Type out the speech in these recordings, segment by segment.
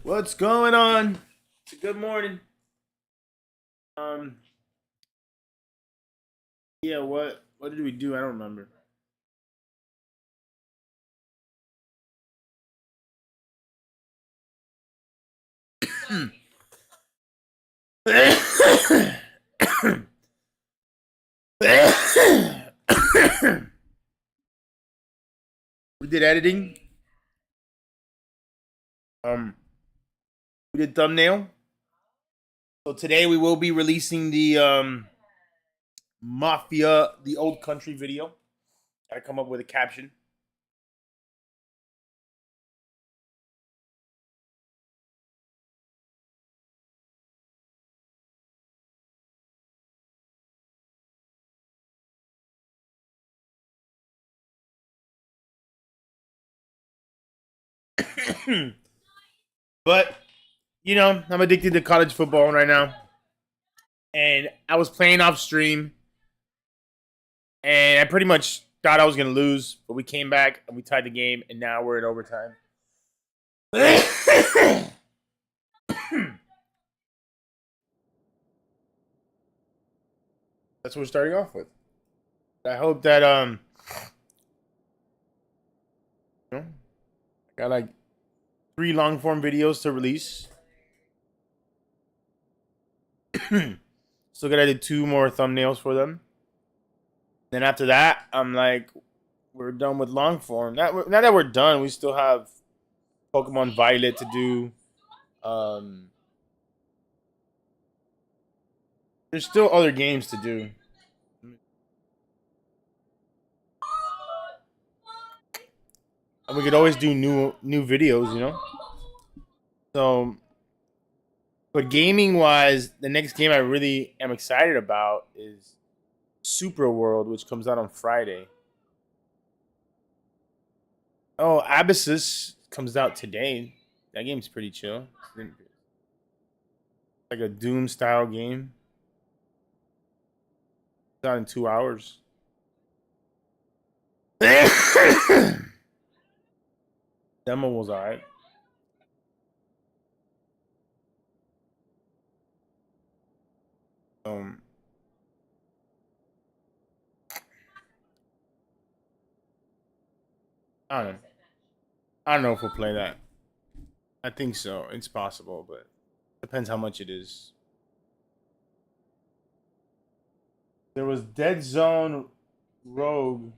What's going on? It's a good morning. Um, yeah, what did we do? I don't remember. We did editing. We did thumbnail. So today we will be releasing the Mafia the Old Country video. Gotta come up with a caption. But I'm addicted to college football right now. And I was playing off stream and I pretty much thought I was gonna lose, but we came back and we tied the game, and now we're in overtime. That's what we're starting off with. I hope that I got like 3 long form videos to release. Still gotta do 2 more thumbnails for them. Then after that, I'm like, we're done with long form. Now that we're done, we still have Pokemon Violet to do. There's still other games to do. And we could always do new videos. So, but gaming wise, the next game I really am excited about is Super World, which comes out on Friday. Oh, Abyssus comes out today. That game's pretty chill. Like a Doom style game. It's out in 2 hours. Demo was alright. I don't know. I don't know if we'll play that. I think so. It's possible, but depends how much it is. There was Dead Zone Rogue.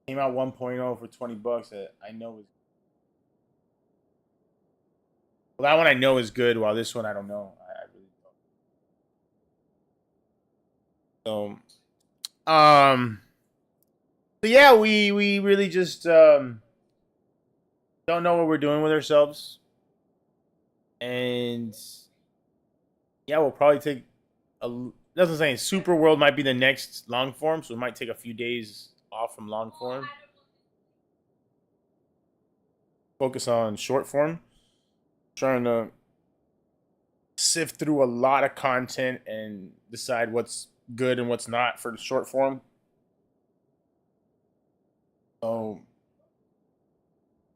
Came out 1.0 for $20 that I know is. Well, that one I know is good, while this one I don't know. I really don't. So yeah, we really just don't know what we're doing with ourselves, and yeah, we'll probably take a. Doesn't say Super World might be the next long form, so we might take a few days off from long form. Focus on short form. Trying to sift through a lot of content and decide what's good and what's not for the short form. So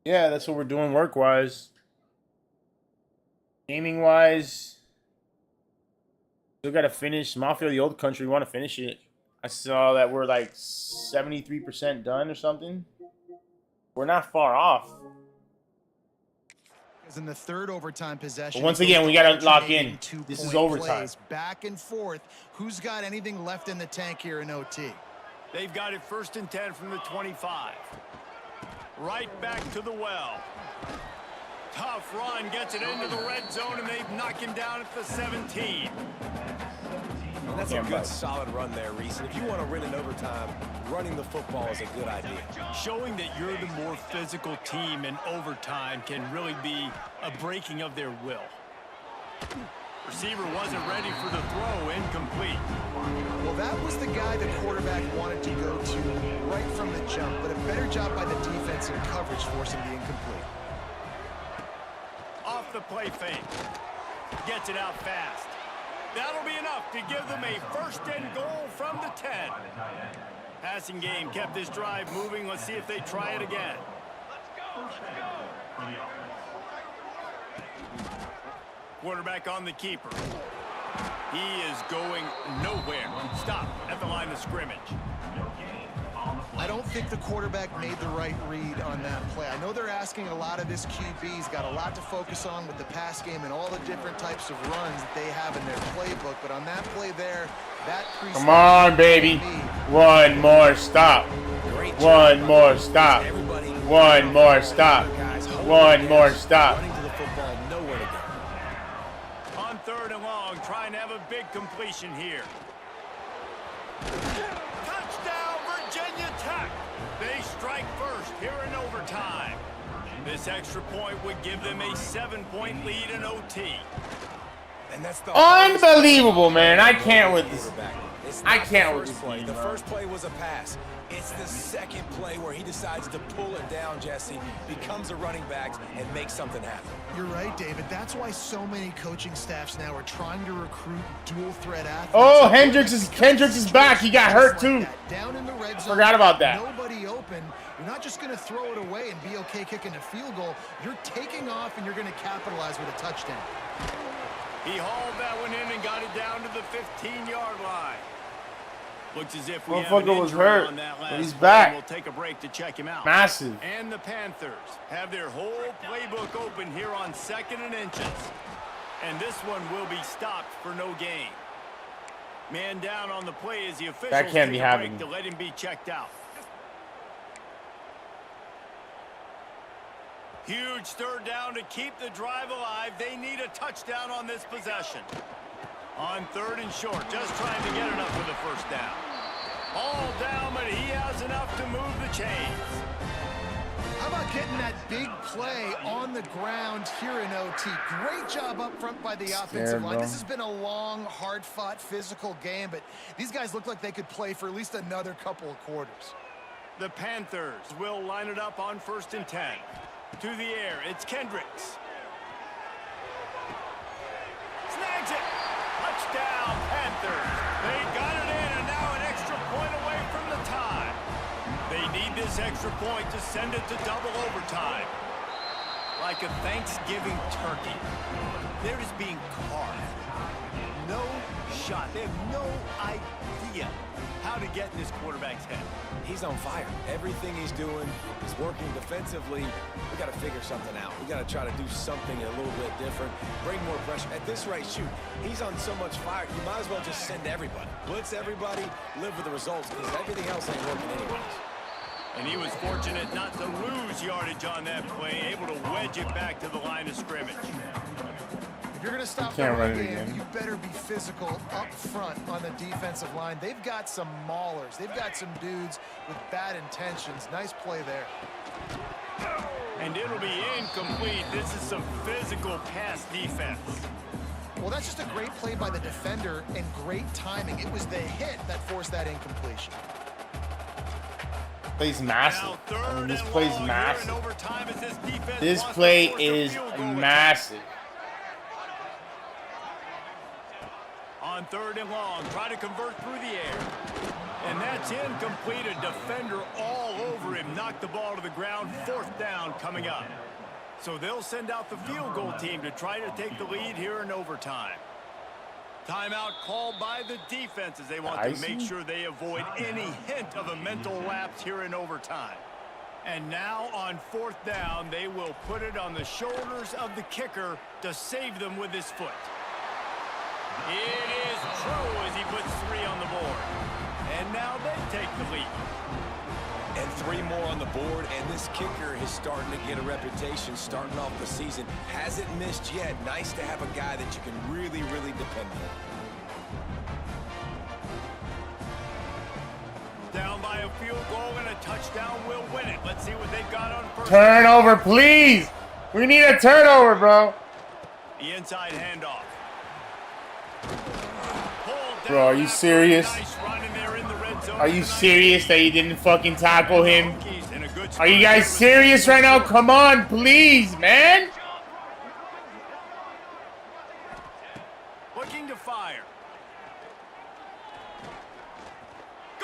yeah, that's what we're doing work wise. Gaming wise, still gotta finish Mafia the Old Country. We want to finish it. I saw that we're like 73% done or something. We're not far off. In the third overtime possession, but once again, we gotta lock in. This is overtime. Back and forth. Who's got anything left in the tank here in OT? They've got it 1st and 10 from the 25. Right back to the well. Tough run, gets it into the red zone, and they knock him down at the 17. And that's a good, solid run there, Reese. And if you want to win in overtime, running the football is a good idea. Showing that you're the more physical team in overtime can really be a breaking of their will. Receiver wasn't ready for the throw, incomplete. Well, that was the guy the quarterback wanted to go to right from the jump, but a better job by the defense in coverage forcing the incomplete. Off the play fake. Gets it out fast. That'll be enough to give them a 1st and goal from the 10. Passing game kept this drive moving. Let's see if they try it again. Quarterback on the keeper. He is going nowhere. Stop at the line of scrimmage. I don't think the quarterback made the right read on that play. I know they're asking a lot of this QB. He's got a lot to focus on with the pass game and all the different types of runs that they have in their playbook. But on that play there, that come on, baby. One more stop. One more stop. One more stop. One more stop. On 3rd and long, trying to have a big completion here. Touchdown, Virginia Tech. They strike first here in overtime. This extra point would give them a 7-point lead in OT. And that's the unbelievable, man. I can't with this. I can't with this play. The first play was a pass. It's the second play where he decides to pull it down, Jesse, becomes a running back, and makes something happen. You're right, David. That's why so many coaching staffs now are trying to recruit dual threat athletes. Oh, Kendricks is back. He got hurt too. Down in the red zone, forgot about that. Nobody open. You're not just going to throw it away and be okay kicking a field goal. You're taking off and you're going to capitalize with a touchdown. He hauled that one in and got it down to the 15-yard line. Looks as if we have an was injury hurt, on that but last he's play. back. We'll take a break to check him out. Massive. And the Panthers have their whole playbook open here on 2nd and inches. And this one will be stopped for no gain. Man down on the play as the officials That can't be take a break happening. to let him be checked out. Huge 3rd down to keep the drive alive. They need a touchdown on this possession. On 3rd and short, just trying to get enough for the first down. All down, but he has enough to move the chains. How about getting that big play on the ground here in OT? Great job up front by the offensive line. This has been a long, hard-fought, physical game, but these guys look like they could play for at least another couple of quarters. The Panthers will line it up on 1st and 10. To the air, it's Kendricks. Snags it. Touchdown, Panthers. They got it in, and now an extra point away from the tie. They need this extra point to send it to double overtime. Like a Thanksgiving turkey. They're just being carved. No shot. They have no idea how to get in this quarterback's head. He's on fire. Everything he's doing is working defensively. We got to figure something out. We got to try to do something a little bit different. Bring more pressure. At this rate, shoot, he's on so much fire, you might as well just send everybody. Blitz everybody, live with the results, because everything else ain't working anyways. And he was fortunate not to lose yardage on that play, able to wedge it back to the line of scrimmage. If you're going to stop the Can't run run it game, again. you better be physical up front on the defensive line. They've got some maulers. They've got some dudes with bad intentions. Nice play there. And it'll be incomplete. This is some physical pass defense. Well, that's just a great play by the defender and great timing. It was the hit that forced that incompletion. Play's massive. Now, I mean, this 3rd and play's long here in massive. overtime as this defense This wants to play force a is field goal attempt. massive. On 3rd and long, try to convert through the air. And that's incomplete. A defender all over him. Knocked the ball to the ground. 4th down coming up. So they'll send out the field goal team to try to take the lead here in overtime. Timeout called by the defense as they want to make sure they avoid any hint of a mental lapse here in overtime. And now on 4th down, they will put it on the shoulders of the kicker to save them with his foot. It is true as he puts 3 on the board. And now they take the lead. And 3 more on the board, and this kicker is starting to get a reputation starting off the season. Hasn't missed yet. Nice to have a guy that you can really, really depend on. Down by a field goal and a touchdown will win it. Let's see what they've got on 1st. Turnover, please. We need a turnover, bro. The inside handoff. Bro, are you serious? Nice run, and they're in the red zone. Are you serious that you didn't fucking tackle him? Are you guys serious right now? Come on, please, man. Looking to fire.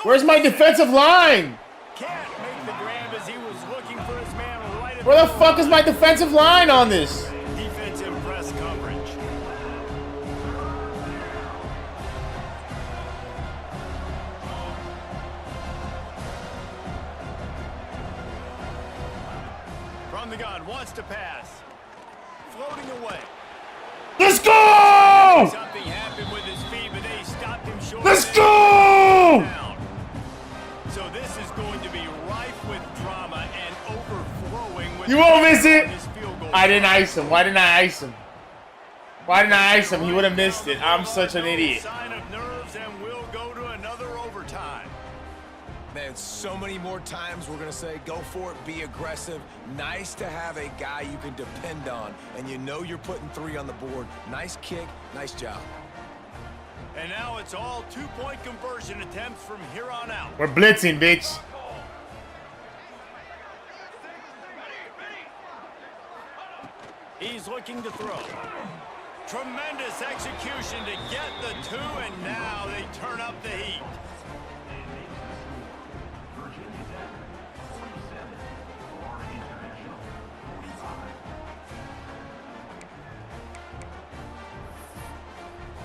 Where's my defensive line? Can't make the grab as he was looking for his man right at Where the fuck is my defensive line on this? defensive press coverage. From the gun, wants to pass. Floating away. Let's go! Something happened with his feet, but they stopped him short. Let's go! So this is going to be rife with drama and overflowing with... You won't miss it. his field goal. I didn't ice him. Why didn't I ice him? Why didn't I ice him? He would have missed it. I'm such an idiot. Sign of nerves, and we'll go to another overtime. Man, so many more times we're going to say, go for it, be aggressive. Nice to have a guy you can depend on, and you know you're putting 3 on the board. Nice kick, nice job. And now it's all two-point conversion attempts from here on out. We're blitzing, bitch. He's looking to throw. Tremendous execution to get the 2, and now they turn up the heat.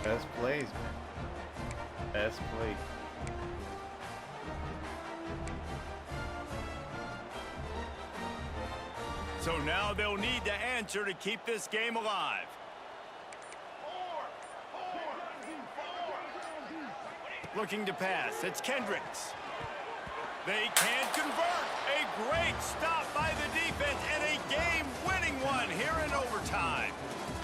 Best plays, man. Best play. So now they'll need to answer to keep this game alive. Looking to pass. It's Kendricks. They can't convert. A great stop by the defense and a game-winning one here in overtime.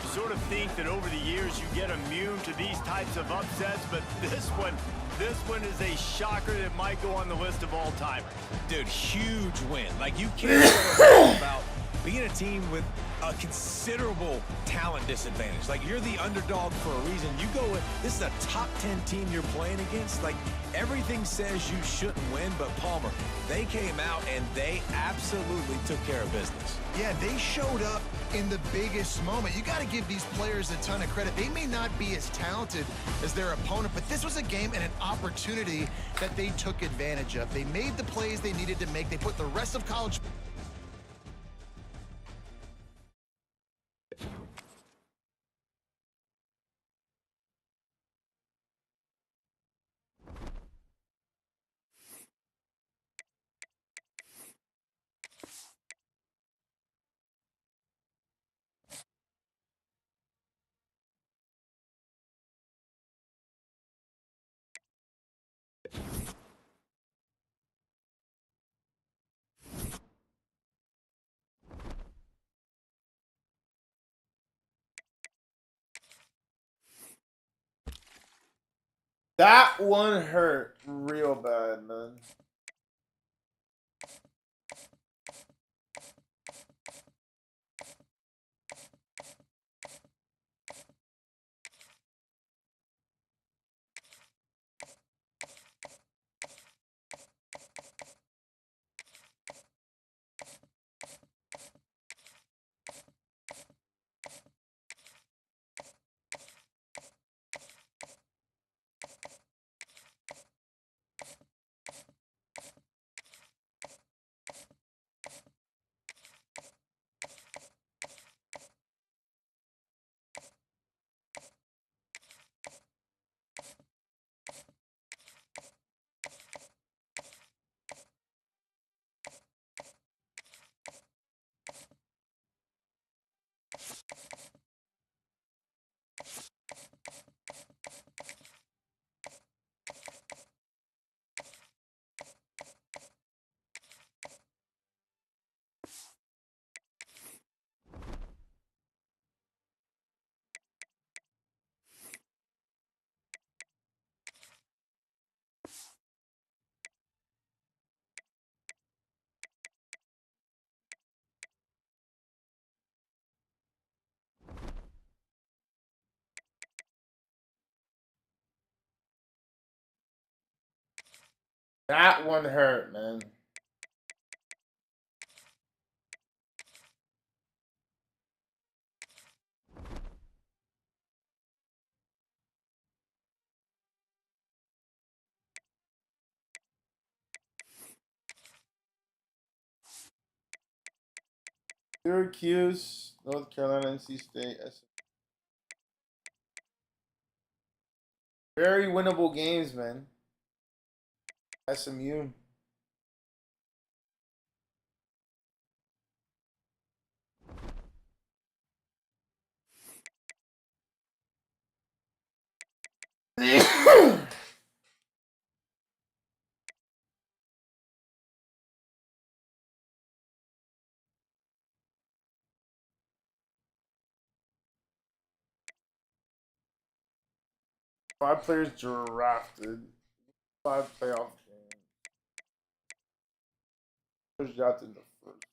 You sort of think that over the years you get immune to these types of upsets, but this one is a shocker that might go on the list of all-timers. Dude, huge win. Like, you can't say about being a team with a considerable talent disadvantage. Like, you're the underdog for a reason. You go with, this is a top 10 team you're playing against. Like, everything says you shouldn't win, but Palmer, they came out and they absolutely took care of business. Yeah, they showed up in the biggest moment. You got to give these players a ton of credit. They may not be as talented as their opponent, but this was a game and an opportunity that they took advantage of. They made the plays they needed to make. They put the rest of college... That one hurt real bad, man. That one hurt, man. Syracuse, North Carolina, NC State. Very winnable games, man. SMU. 5 players drafted. 5 playoff games. Who's drafted in the first?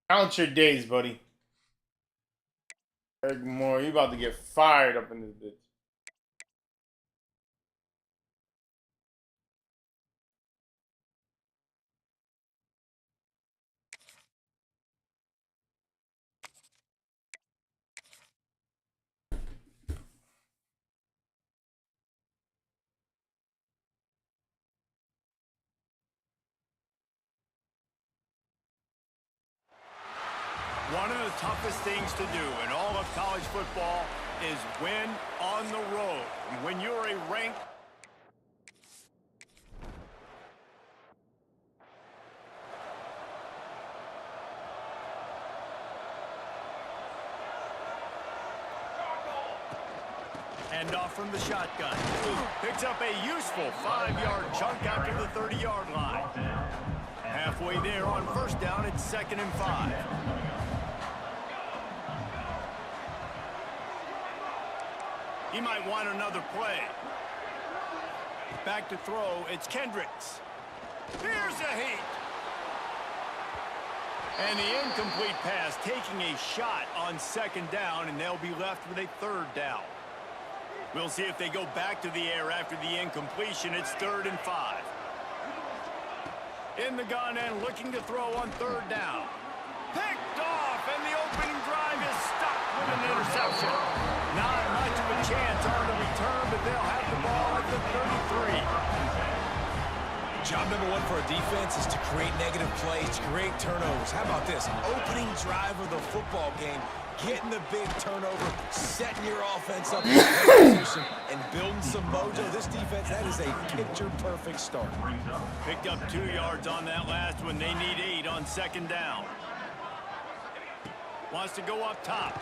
Count your days, buddy. Eric Moore, you about to get fired up in this bitch. One of the toughest things to do in all of college football is win on the road. When you're a ranked hand off from the shotgun. Picks up a useful 5-yard chunk after the 30-yard line. Halfway there on first down, it's 2nd and 5. He might want another play. Back to throw, it's Kendricks. Here's a heat. And the incomplete pass taking a shot on 2nd down, and they'll be left with a 3rd down. We'll see if they go back to the air after the incompletion. It's 3rd and 5. In the gun and looking to throw on 3rd down. Picked off, and the opening drive is stopped with an interception. Not much of a chance on the return, but they'll have the ball at the 33. Job number 1 for a defense is to create negative plays, to create turnovers. How about this? Opening drive of the football game, getting the big turnover, setting your offense up in position, and building some mojo. This defense, that is a picture-perfect start. Picked up 2 yards on that last one. They need 8 on 2nd down. Wants to go up top.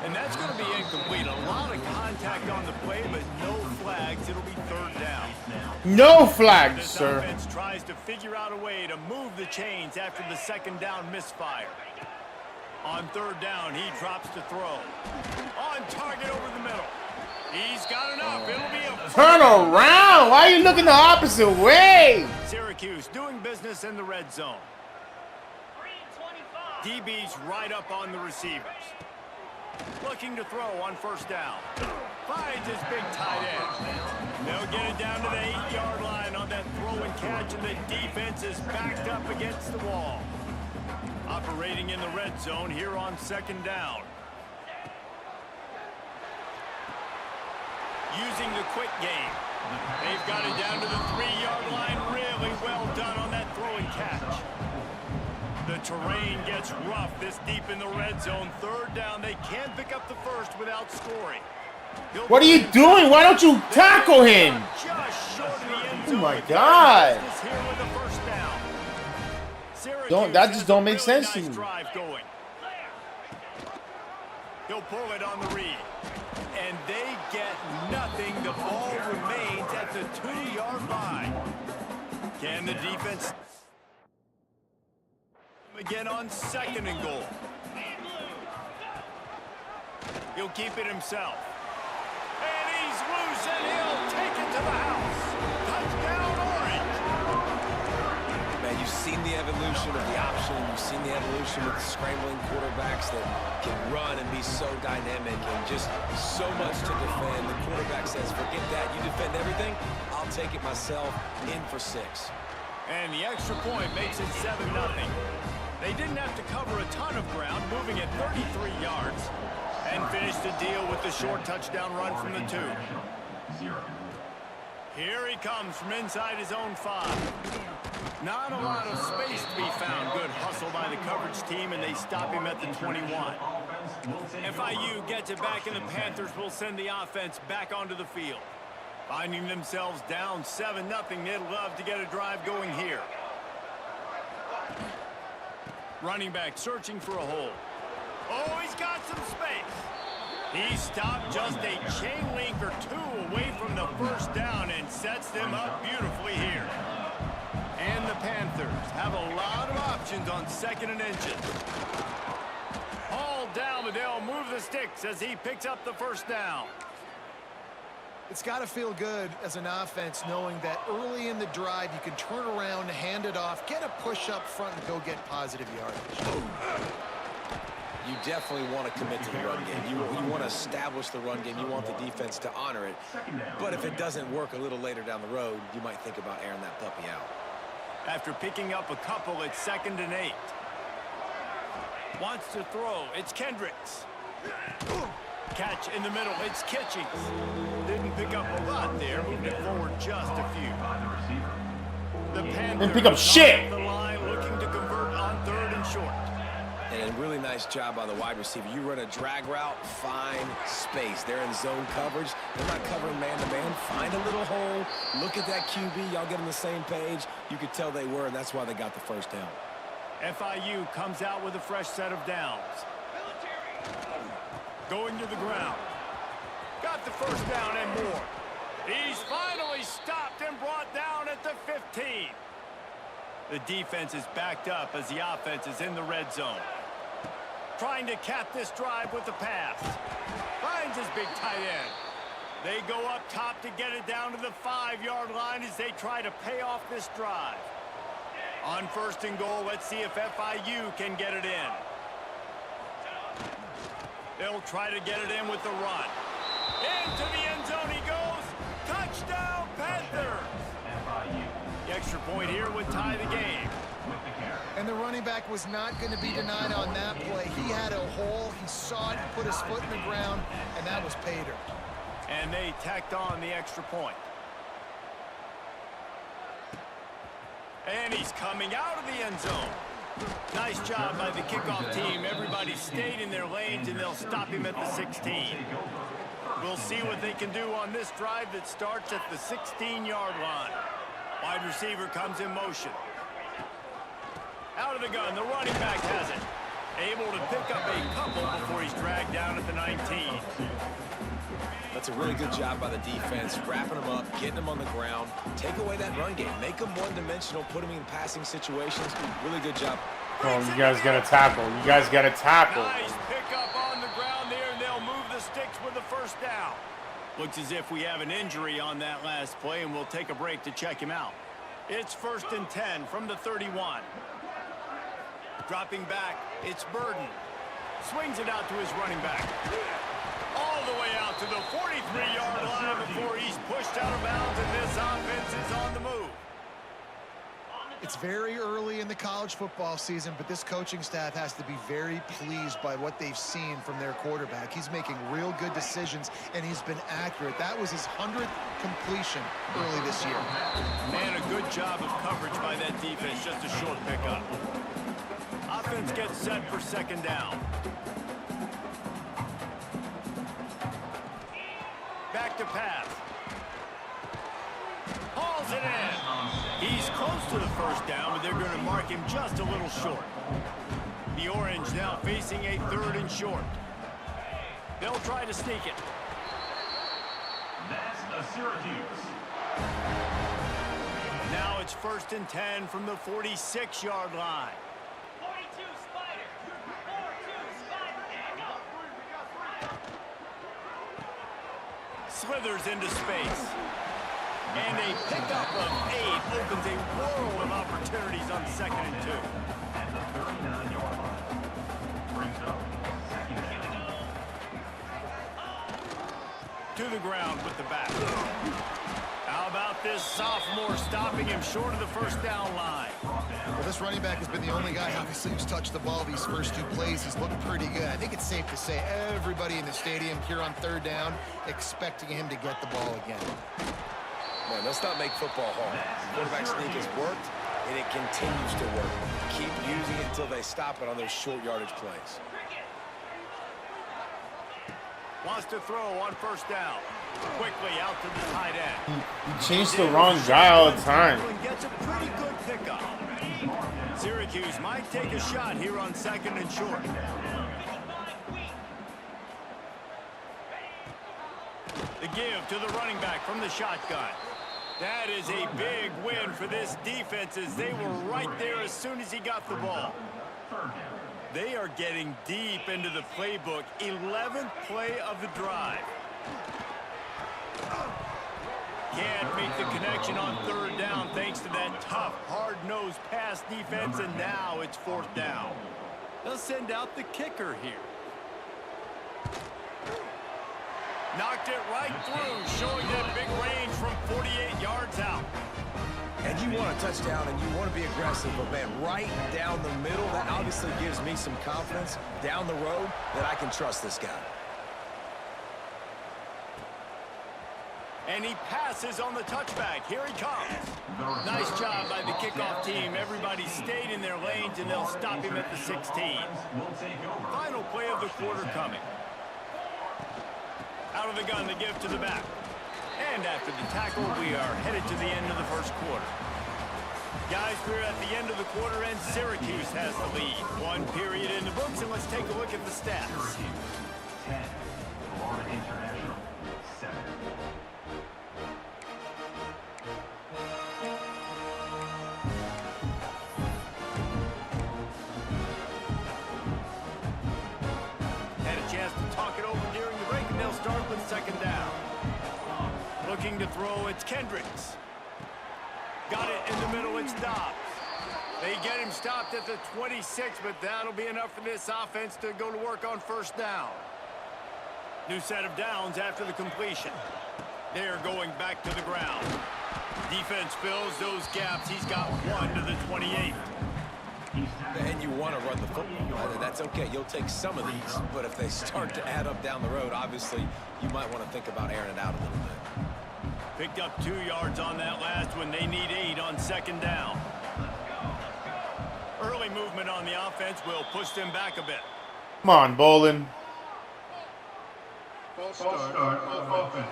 And that's going to be incomplete. A lot of contact on the play, but no flags. It'll be 3rd down. No flags, This sir. offense tries to figure out a way to move the chains after the 2nd down misfire. On 3rd down, he drops to throw. On target over the middle. He's got enough. It'll be a Turn around. Why are you looking the opposite way? Syracuse doing business in the red zone. DB's right up on the receivers. Looking to throw on 1st down. Finds his big tight end. They'll get it down to the 8-yard line on that throw and catch, and the defense is backed up against the wall. Operating in the red zone here on 2nd down. Using the quick game. They've got it down to the 3-yard line. Really well done on that throw and catch. The terrain gets rough this deep in the red zone. 3rd down, they can't pick up the first without scoring. What are you doing? Why don't you tackle him? Just short of the end Oh zone. my God. Here with the 1st down. That Syracuse just don't make has a really sense to nice me. drive going. He'll pull it on the read. And they get nothing. The ball remains at the 2-yard line. Can the defense again on 2nd and goal? He'll keep it himself. And he's loose, and he'll take it to the house. Touchdown, Orange. Man, you've seen the evolution of the option. You've seen the evolution with the scrambling quarterbacks that can run and be so dynamic and just so much to defend. The quarterback says, forget that. You defend everything, I'll take it myself. In for 6. And the extra point makes it 7-0. They didn't have to cover a ton of ground, moving at 33 yards, and finished the deal with the short touchdown run from the 2. Here he comes from inside his own 5. Not a lot of space to be found. Good hustle by the coverage team, and they stop him at the 21. FIU gets it back, and the Panthers will send the offense back onto the field. Finding themselves down 7-0, they'd love to get a drive going here. Running back searching for a hole. Oh, he's got some space. He stopped just a chain link or 2 away from the first down and sets them up beautifully here. And the Panthers have a lot of options on 2nd and inches. Hauled down, but they'll move the sticks as he picks up the first down. It's got to feel good as an offense knowing that early in the drive you can turn around, hand it off, get a push up front, and go get positive yardage. You definitely want to commit to the run game. You want to establish the run game. You want the defense to honor it. But if it doesn't work a little later down the road, you might think about airing that puppy out. After picking up a couple, it's 2nd and 8. Wants to throw. It's Kendricks. Catch in the middle. It's Kitchings. Didn't pick up a lot there. Moved it forward just a few. The Panthers didn't pick up shit. The line looking to convert on 3rd and short. And a really nice job by the wide receiver. You run a drag route, find space. They're in zone coverage. They're not covering man-to-man. Find a little hole. Look at that QB. Y'all get on the same page. You could tell they were, and that's why they got the first down. FIU comes out with a fresh set of downs. Going to the ground. Got the first down and more. He's finally stopped and brought down at the 15. The defense is backed up as the offense is in the red zone. Trying to cap this drive with the pass. Finds his big tight end. They go up top to get it down to the 5-yard line as they try to pay off this drive. On 1st and goal, let's see if FIU can get it in. They'll try to get it in with the run. Into the end zone he goes. Touchdown, Panthers! The extra point here would tie the game. And the running back was not going to be denied on that play. He had a hole. He saw it, put his foot in the ground, and that was pay dirt. And they tacked on the extra point. And he's coming out of the end zone. Nice job by the kickoff team. Everybody stayed in their lanes, and they'll stop him at the 16. We'll see what they can do on this drive that starts at the 16-yard line. Wide receiver comes in motion. Out of the gun, the running back has it. Able to pick up a couple before he's dragged down at the 19. That's a really good job by the defense, wrapping them up, getting them on the ground. Take away that run game. Make them one-dimensional, put them in passing situations. Really good job. Oh, you guys got to tackle. You guys got to tackle. Nice pickup on the ground there, and they'll move the sticks with the first down. Looks as if we have an injury on that last play, and we'll take a break to check him out. It's 1st and 10 from the 31. Dropping back, it's Burden. Swings it out to his running back. All the way out to the 43-yard line before he's pushed out of bounds, and this offense is on the move. It's very early in the college football season, but this coaching staff has to be very pleased by what they've seen from their quarterback. He's making real good decisions, and he's been accurate. That was his 100th completion early this year. Man, a good job of coverage by that defense, just a short pickup. Offense gets set for 2nd down. Back to pass. Hauls it in. He's close to the first down, but they're going to mark him just a little short. The Orange now facing a 3rd and short. They'll try to sneak it. That's the Syracuse. Now it's 1st and 10 from the 46-yard line. 42 Spider. 42 Spider. Slithers into space. And a pickup of 8 opens a world of opportunities on 2nd and 2. At the 39-yard line. Brings up 2nd down. To the ground with the back. How about this sophomore stopping him short of the first down line? Well, this running back has been the only guy, obviously, who's touched the ball these first 2 plays. He's looked pretty good. I think it's safe to say everybody in the stadium here on 3rd down expecting him to get the ball again. Man, let's not make football hard. Quarterback sneak has worked, and it continues to work. Keep using it until they stop it on those short yardage plays. Wants to throw on first down. Quickly out to the tight end. He changed the wrong guy all the time. And gets a pretty good pickup. Syracuse might take a shot here on 2nd and short. The give to the running back from the shotgun. That is a big win for this defense as they were right there as soon as he got the ball. They are getting deep into the playbook. 11th play of the drive. Can't make the connection on 3rd down thanks to that tough, hard-nosed pass defense, and now it's 4th down. They'll send out the kicker here. Knocked it right through, showing that big range from 48 yards out. And you want a touchdown and you want to be aggressive, but man, right down the middle, that obviously gives me some confidence down the road that I can trust this guy. And he passes on the touchback. Here he comes. Nice job by the kickoff team. Everybody stayed in their lanes, and they'll stop him at the 16. Final play of the quarter coming. Out of the gun, the give to the back. And after the tackle, we are headed to the end of the first quarter. Guys, we're at the end of the quarter, and Syracuse has the lead. 1 period in the books, and let's take a look at the stats. 10, Florida International, 7. Had a chance to talk it over during the break, and they'll start with 2nd down. Looking to throw, it's Kendricks. Got it in the middle, it's Dobbs. They get him stopped at the 26, but that'll be enough for this offense to go to work on 1st down. New set of downs after the completion. They're going back to the ground. Defense fills those gaps. He's got 1 to the 28. And you want to run the football. That's okay. You'll take some of these, but if they start to add up down the road, obviously you might want to think about airing it out a little bit. Picked up 2 yards on that last one. They need 8 on 2nd down. Early movement on the offense will push them back a bit. Come on, Bolin. False start, offense.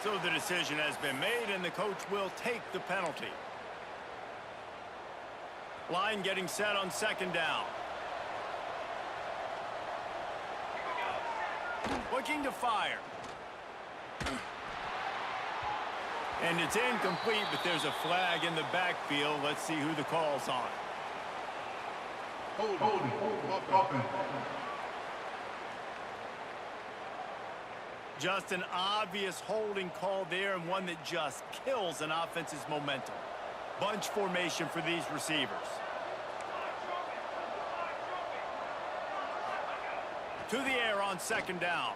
So the decision has been made, and the coach will take the penalty. Line getting set on 2nd down. Looking to fire. And it's incomplete, but there's a flag in the backfield. Let's see who the call's on. Holding, offense. Just an obvious holding call there, and one that just kills an offense's momentum. Bunch formation for these receivers. To the air on 2nd down.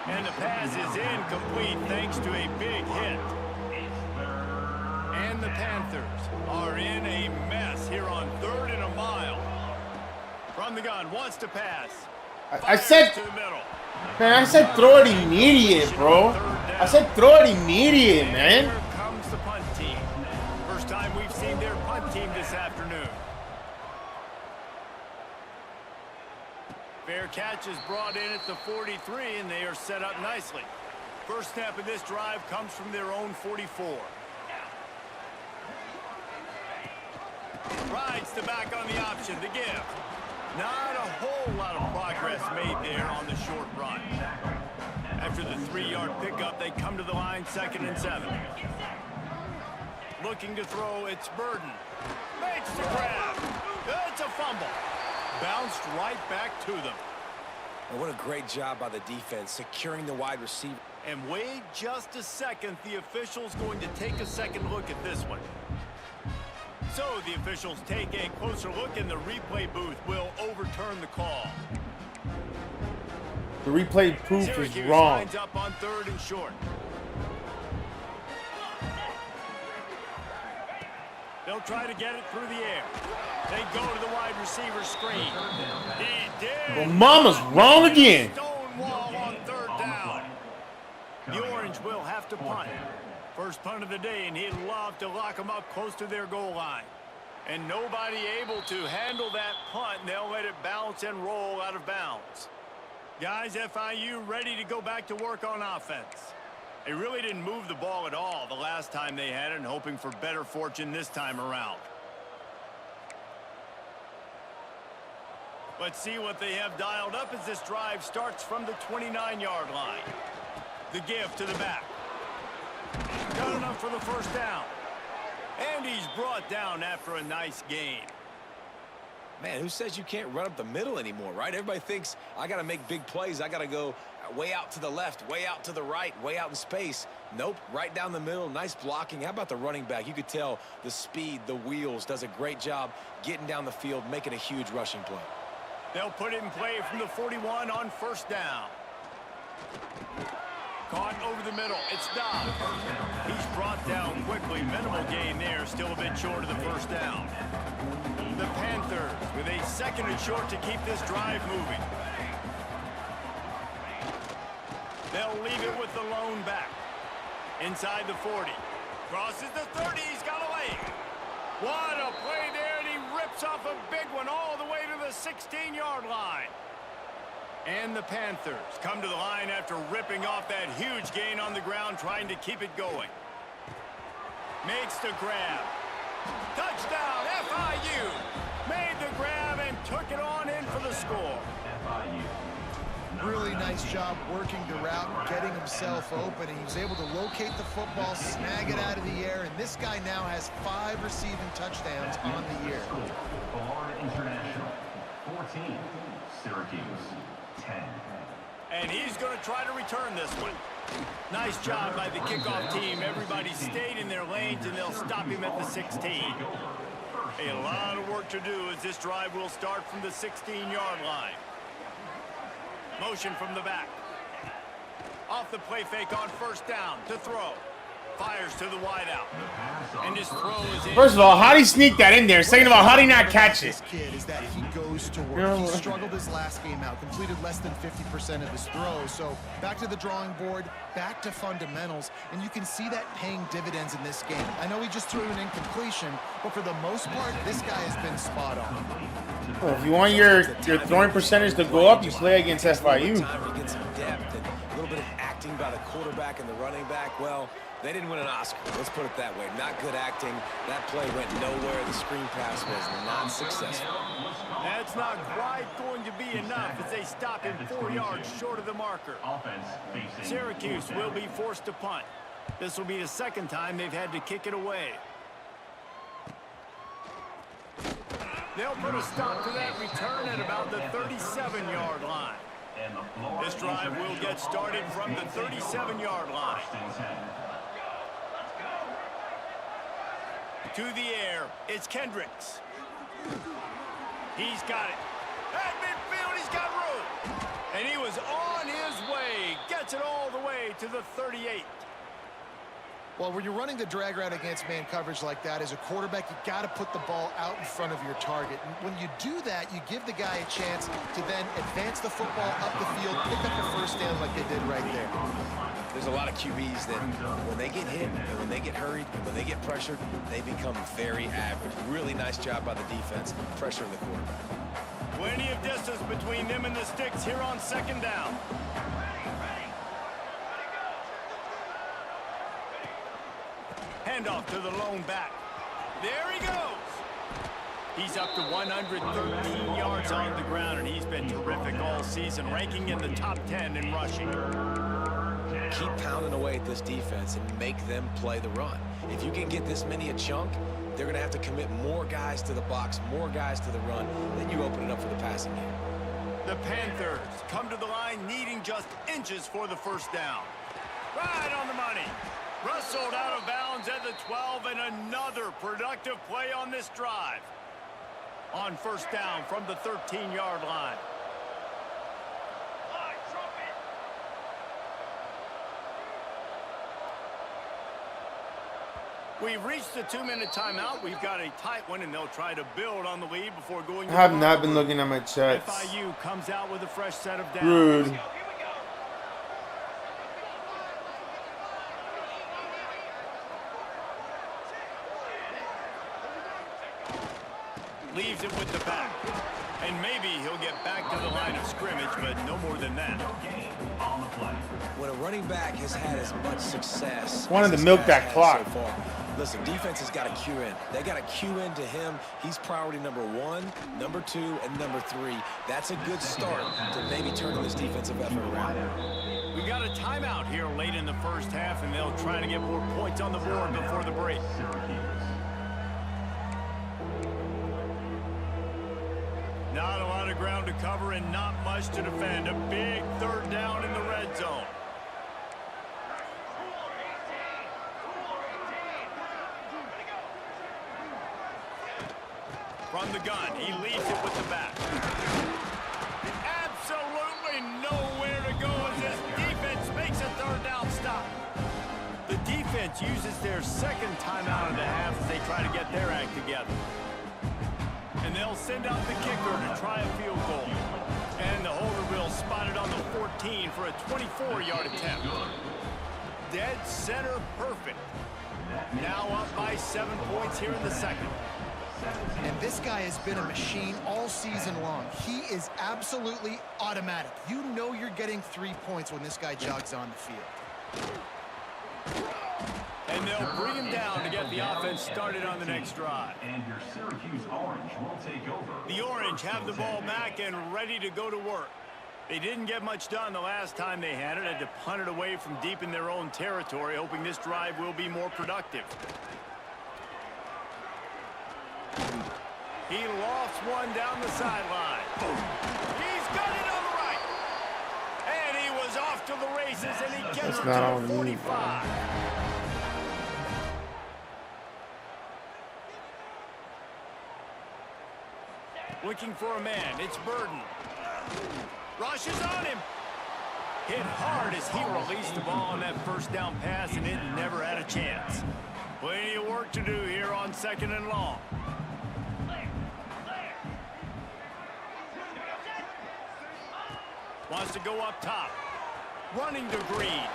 And the pass is incomplete thanks to a big hit. And the Panthers are in a mess here on 3rd and a mile. From the gun, wants to pass. I said, To the middle. man, I said throw it immediate, bro. I said throw it immediate, man. Here comes the punt team. First time we've seen their punt team this afternoon. Fair catch is brought in at the 43, and they are set up nicely. First snap of this drive comes from their own 44. Rides the back on the option to give. Not a whole lot of progress made there on the short run. After the 3-yard pickup, they come to the line 2nd and 7. Looking to throw, it's Burden. Makes the grab. It's a fumble. Bounced right back to them. And what a great job by the defense securing the wide receiver. And wait just a second. The official's going to take a second look at this one. So the officials take a closer look, and the replay booth will overturn the call. The replay proof is Syracuse wrong. lines up on 3rd and short. They'll try to get it through the air. They go to the wide receiver screen. He did. Well, Mama's wrong again. Stonewall on third down. The Orange will have to punt. First punt of the day, and he'd love to lock them up close to their goal line. And nobody able to handle that punt, and they'll let it bounce and roll out of bounds. Guys, FIU ready to go back to work on offense. They really didn't move the ball at all the last time they had it, and hoping for better fortune this time around. Let's see what they have dialed up as this drive starts from the 29-yard line. The give to the back. Got enough for the first down. And he's brought down after a nice gain. Man, who says you can't run up the middle anymore, right? Everybody thinks I got to make big plays. I got to go way out to the left, way out to the right, way out in space. Nope, right down the middle. Nice blocking. How about the running back? You could tell the speed, the wheels, does a great job getting down the field, making a huge rushing play. They'll put it in play from the 41 on first down. Caught over the middle. It's Dobbs. He's brought down quickly. Minimal gain there. Still a bit short of the first down. The Panthers with a second and short to keep this drive moving. They'll leave it with the lone back. Inside the 40. Crosses the 30. He's got away. What a play there, and he rips off a big one all the way to the 16-yard line. And the Panthers come to the line after ripping off that huge gain on the ground, trying to keep it going. Makes the grab. Touchdown, FIU. Made the grab and took it on in for the score. Really nice job working the route and getting himself open. He was able to locate the football, snag it out of the air, and this guy now has 5 receiving touchdowns on the year. Florida International, 14. Syracuse, 10. And he's going to try to return this one. Nice job by the kickoff team. Everybody stayed in their lanes, and they'll stop him at the 16. A lot of work to do as this drive will start from the 16-yard line. Motion from the back. Off the play fake on first down to throw. Fires to the wideout. And his throw is in. First of all, how did he sneak that in there? Second of all, how did he not catch it? This kid is that he goes to work. He struggled his last game out, completed less than 50% of his throws. So back to the drawing board, back to fundamentals, and you can see that paying dividends in this game. I know he just threw an incompletion, but for the most part, this guy has been spot on. Well, if you want your throwing percentage to go up, you play against FIU. Time to get some depth and a little bit of acting by the quarterback and the running back. Well, they didn't win an Oscar. Let's put it that way. Not good acting. That play went nowhere. The screen pass was not successful. That's not quite going to be enough as they stop him 4 yards short of the marker. Syracuse will be forced to punt. This will be the second time they've had to kick it away. They'll put a stop to that return at about the 37-yard line. This drive will get started from the 37-yard line. To the air, it's Kendricks. He's got it. At midfield, he's got room. And he was on his way. Gets it all the way to the 38. Well, when you're running the drag route against man coverage like that, as a quarterback, you got to put the ball out in front of your target. And when you do that, you give the guy a chance to then advance the football up the field, pick up the first down like they did right there. There's a lot of QBs that when they get hit and when they get hurried and when they get pressured, they become very average. Really nice job by the defense, pressuring the quarterback. Plenty of distance between them and the sticks here on second down. Handoff to the lone back. There he goes. He's up to 113 yards on the ground, and he's been terrific all season, ranking in the top 10 in rushing. Keep pounding away at this defense and make them play the run. If you can get this many a chunk, they're going to have to commit more guys to the box, more guys to the run, then you open it up for the passing game. The Panthers come to the line needing just inches for the first down. Right on the money. Wrestled out of bounds at the 12, and another productive play on this drive. On first down from the 13-yard line. We've reached the 2-minute timeout. We've got a tight one, and they'll try to build on the lead before going. I have not been looking at my chats. FIU comes out with a fresh set of downs. Rude. Leaves it with the back. And maybe he'll get back to the line of scrimmage, but no more than that. When a running back has had as much success, Wanted as to milk this that guy's clock. had so far, listen, defense has got to cue in. They got to cue in to him. He's priority number 1, number 2, and number 3. That's a good start to maybe turning this defensive effort around. We got a timeout here late in the first half, and they'll try to get more points on the board before the break. Not a lot of ground to cover and not much to defend. A big third down in the red zone. From the gun, he leads it with the back. Absolutely nowhere to go as this defense makes a third down stop. The defense uses their second timeout of the half as they try to get their act together. And they'll send out the kicker to try a field goal. And the holder will spot it on the 14 for a 24-yard attempt. Dead center perfect. Now up by 7 points here in the second. And this guy has been a machine all season long. He is absolutely automatic. You know you're getting 3 points when this guy jogs on the field. And they'll bring him down to get the offense started on the next drive. And your Syracuse Orange will take over. The Orange have the ball back and ready to go to work. They didn't get much done the last time they had it. Had to punt it away from deep in their own territory, hoping this drive will be more productive. He lofts one down the sideline. He's got it on the right. And he was off to the races, and he gets it to the 45. Looking for a man. It's Burden. Rushes on him. Hit hard as he released the ball on that first down pass, and it never had a chance. Plenty of work to do here on 2nd and long. Wants to go up top. Running to Green.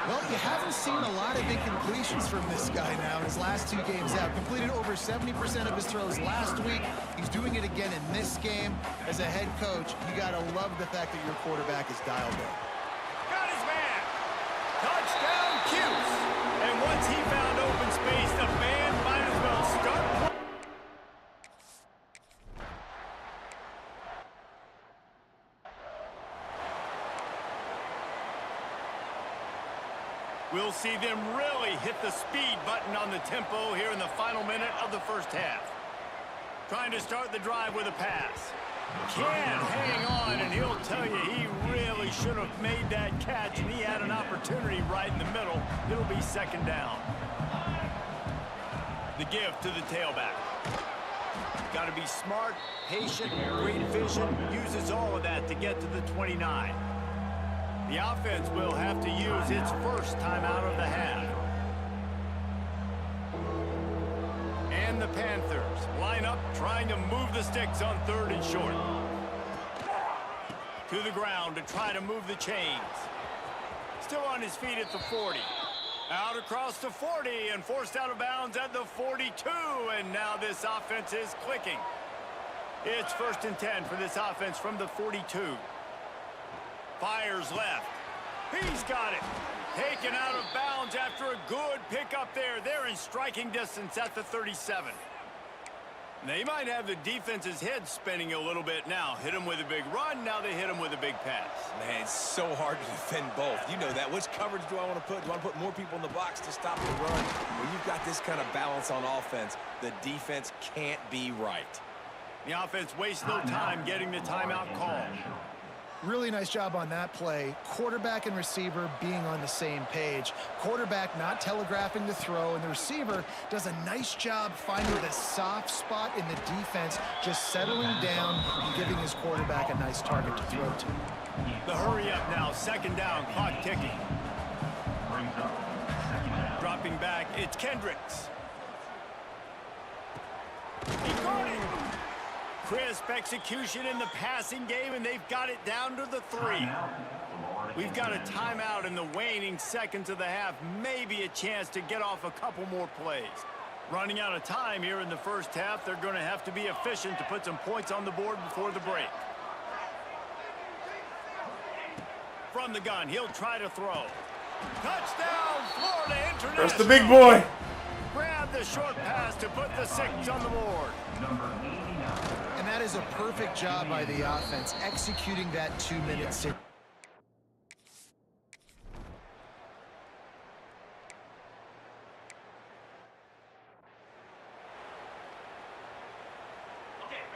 Well, you haven't seen a lot of incompletions from this guy now in his last 2 games out. Completed over 70% of his throws last week. He's doing it again in this game. As a head coach, you got to love the fact that your quarterback is dialed in. Got his man. Touchdown, Cuse. And once he found open space, the band might as well start. We'll see them really hit the speed button on the tempo here in the final minute of the first half. Trying to start the drive with a pass. Can't hang on, and he'll tell you he really should have made that catch, and he had an opportunity right in the middle. It'll be 2nd down. The give to the tailback. Got to be smart, patient, great vision. Uses all of that to get to the 29. The offense will have to use its first timeout of the half. And the Panthers line up trying to move the sticks on 3rd and short. To the ground to try to move the chains. Still on his feet at the 40. Out across the 40 and forced out of bounds at the 42. And now this offense is clicking. It's 1st and 10 for this offense from the 42. Fires left. He's got it. Taken out of bounds after a good pickup there. They're in striking distance at the 37. They might have the defense's head spinning a little bit now. Hit him with a big run. Now they hit him with a big pass. Man, it's so hard to defend both. You know that. Which coverage do I want to put? Do I want to put more people in the box to stop the run? When you've got this kind of balance on offense, the defense can't be right. The offense wastes no time getting the timeout call. Really nice job on that play. Quarterback and receiver being on the same page. Quarterback not telegraphing the throw, and the receiver does a nice job finding the soft spot in the defense, just settling down and giving his quarterback a nice target to throw to. The hurry up now, 2nd down, clock ticking. dropping back. It's Kendricks. He caught it. Crisp execution in the passing game, and they've got it down to the 3. We've got a timeout in the waning seconds of the half. Maybe a chance to get off a couple more plays. Running out of time here in the first half. They're going to have to be efficient to put some points on the board before the break. From the gun, he'll try to throw. Touchdown, Florida International. That's the big boy. Grab the short pass to put the 6 on the board. And that is a perfect job by the offense, executing that 2-minute sit.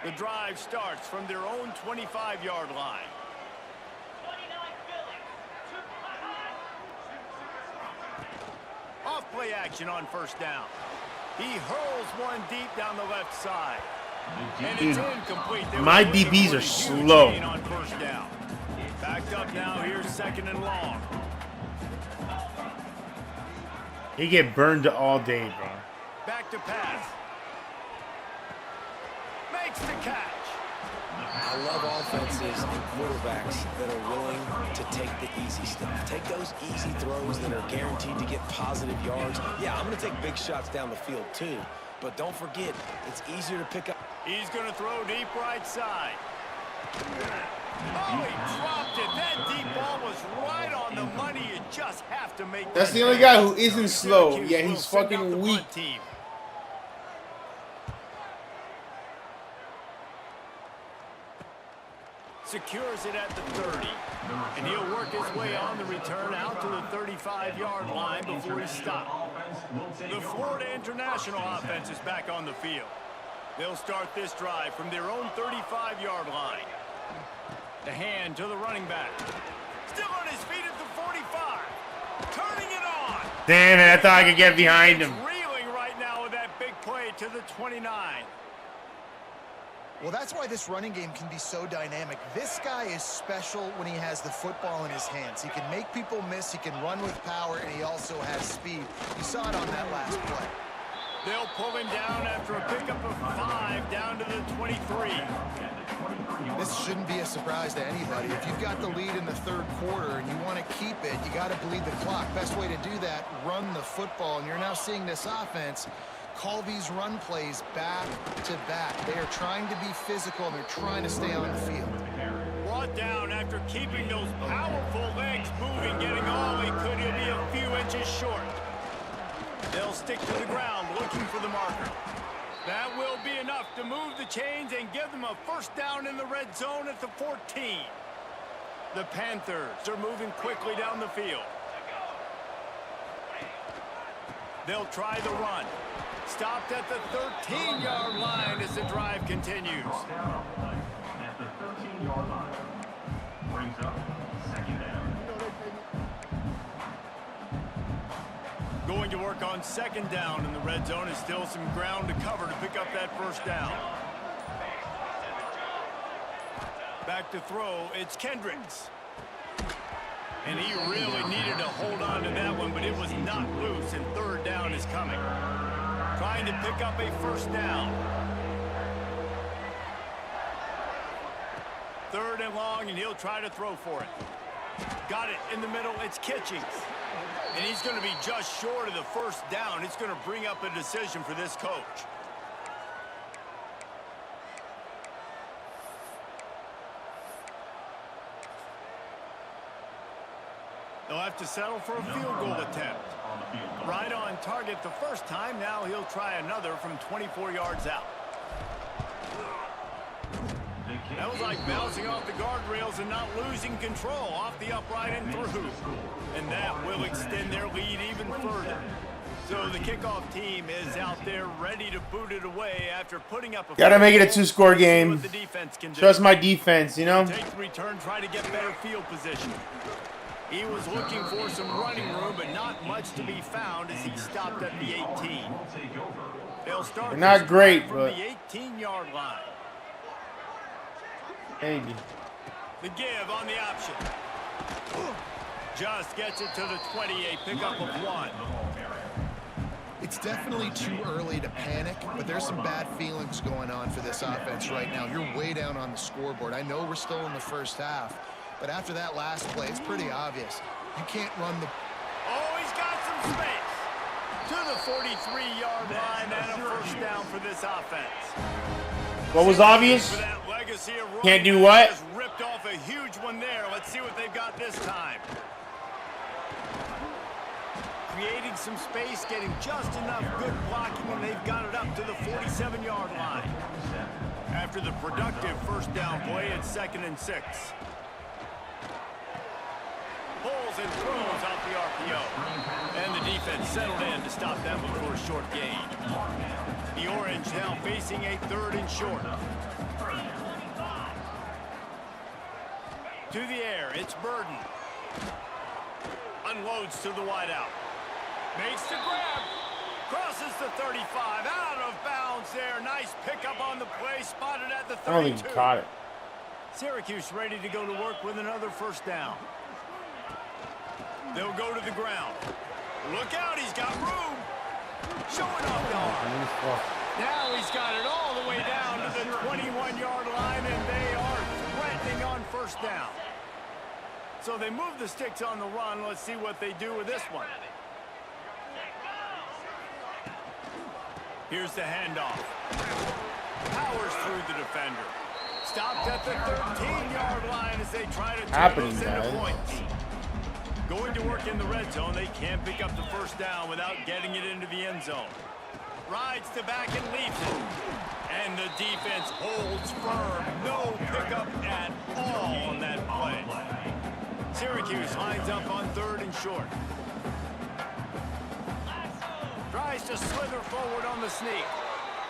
The drive starts from their own 25-yard line. Off play action on first down. He hurls one deep down the left side. And it's incomplete. My DBs are slow. On first down. Backed up now. Here's 2nd and long. He get burned all day, bro. Back to pass. Makes the catch. I love offenses and quarterbacks that are willing to take the easy stuff. Take those easy throws that are guaranteed to get positive yards. Yeah, I'm going to take big shots down the field too. But don't forget, it's easier to pick up. He's going to throw deep right side. Oh, he dropped it. That deep ball was right on the money. You just have to make That's that the only catch. guy who isn't slow. Syracuse Yeah, will he's send out the fucking weak. punt team. Secures it at the 30. And he'll work his way on the return out to the 35-yard line before he stopped. The Florida International offense is back on the field. They'll start this drive from their own 35-yard line. The hand to the running back. Still on his feet at the 45. Turning it on. Damn it, I thought I could get behind him. He's reeling right now with that big play to the 29. Well, that's why this running game can be so dynamic. This guy is special when he has the football in his hands. He can make people miss, he can run with power, and he also has speed. You saw it on that last play. They'll pull him down after a pickup of 5 down to the 23. This shouldn't be a surprise to anybody. If you've got the lead in the third quarter and you want to keep it, you got to bleed the clock. Best way to do that, run the football. And you're now seeing this offense call these run plays back to back. They are trying to be physical, and they're trying to stay on the field. Brought down after keeping those powerful legs moving, getting all he could. He'll be a few inches short. They'll stick to the ground looking for the marker. That will be enough to move the chains and give them a first down in the red zone at the 14. The Panthers are moving quickly down the field. They'll try the run. Stopped at the 13-yard line as the drive continues. At the 13-yard line. Brings up 2nd down. Going to work on 2nd down in the red zone. Is still some ground to cover to pick up that first down. Back to throw. It's Kendricks. And he really needed to hold on to that one, but it was not loose, and 3rd down is coming. Trying to pick up a first down. 3rd and long, and he'll try to throw for it. Got it in the middle. It's Kitchings. And he's going to be just short of the first down. It's going to bring up a decision for this coach. They'll have to settle for a field goal attempt. Right on target the first time. Now he'll try another from 24 yards out. That was like bouncing off the guardrails and not losing control off the upright and through. And that will extend their lead even further. So the kickoff team is out there ready to boot it away after putting up a... Gotta make it a 2-score game. What the defense can do. Trust my defense, you know? Take the return, try to get better field position. He was looking for some running room, but not much to be found as he stopped at the 18. They'll start They're not great, from but... the 18-yard line. Maybe. The give on the option. Just gets it to the 28, pickup of 1. It's definitely too early to panic, but there's some bad feelings going on for this offense right now. You're way down on the scoreboard. I know we're still in the first half, but after that last play, it's pretty obvious. You can't run the... Oh, he's got some space. To the 43-yard line and a first down for this offense. What was obvious? For that legacy of running Can't do back, what? just ripped off a huge one there. Let's see what they've got this time. Creating some space, getting just enough good blocking, and they've got it up to the 47-yard line. After the productive first down play, it's 2nd and 6. Pulls and throws out the RPO. And the defense settled in to stop them before a short gain. The Orange now facing a 3rd and short. To the air, it's Burden. Unloads to the wideout. Makes the grab. Crosses the 35. Out of bounds there. Nice pickup on the play. Spotted at the 32. I don't think he caught it. Syracuse ready to go to work with another first down. They'll go to the ground. Look out, he's got room. Showing off the arm. Now he's got it all the way down to the 21-yard line, and they are threatening on first down. So they move the sticks on the run. Let's see what they do with this one. Here's the handoff. Powers through the defender. Stopped at the 13-yard line as they try to turn this into points. Going to work in the red zone, they can't pick up the first down without getting it into the end zone. Rides to back and leaves it. And the defense holds firm. No pickup at all on that play. Syracuse lines up on 3rd and short. Tries to slither forward on the sneak.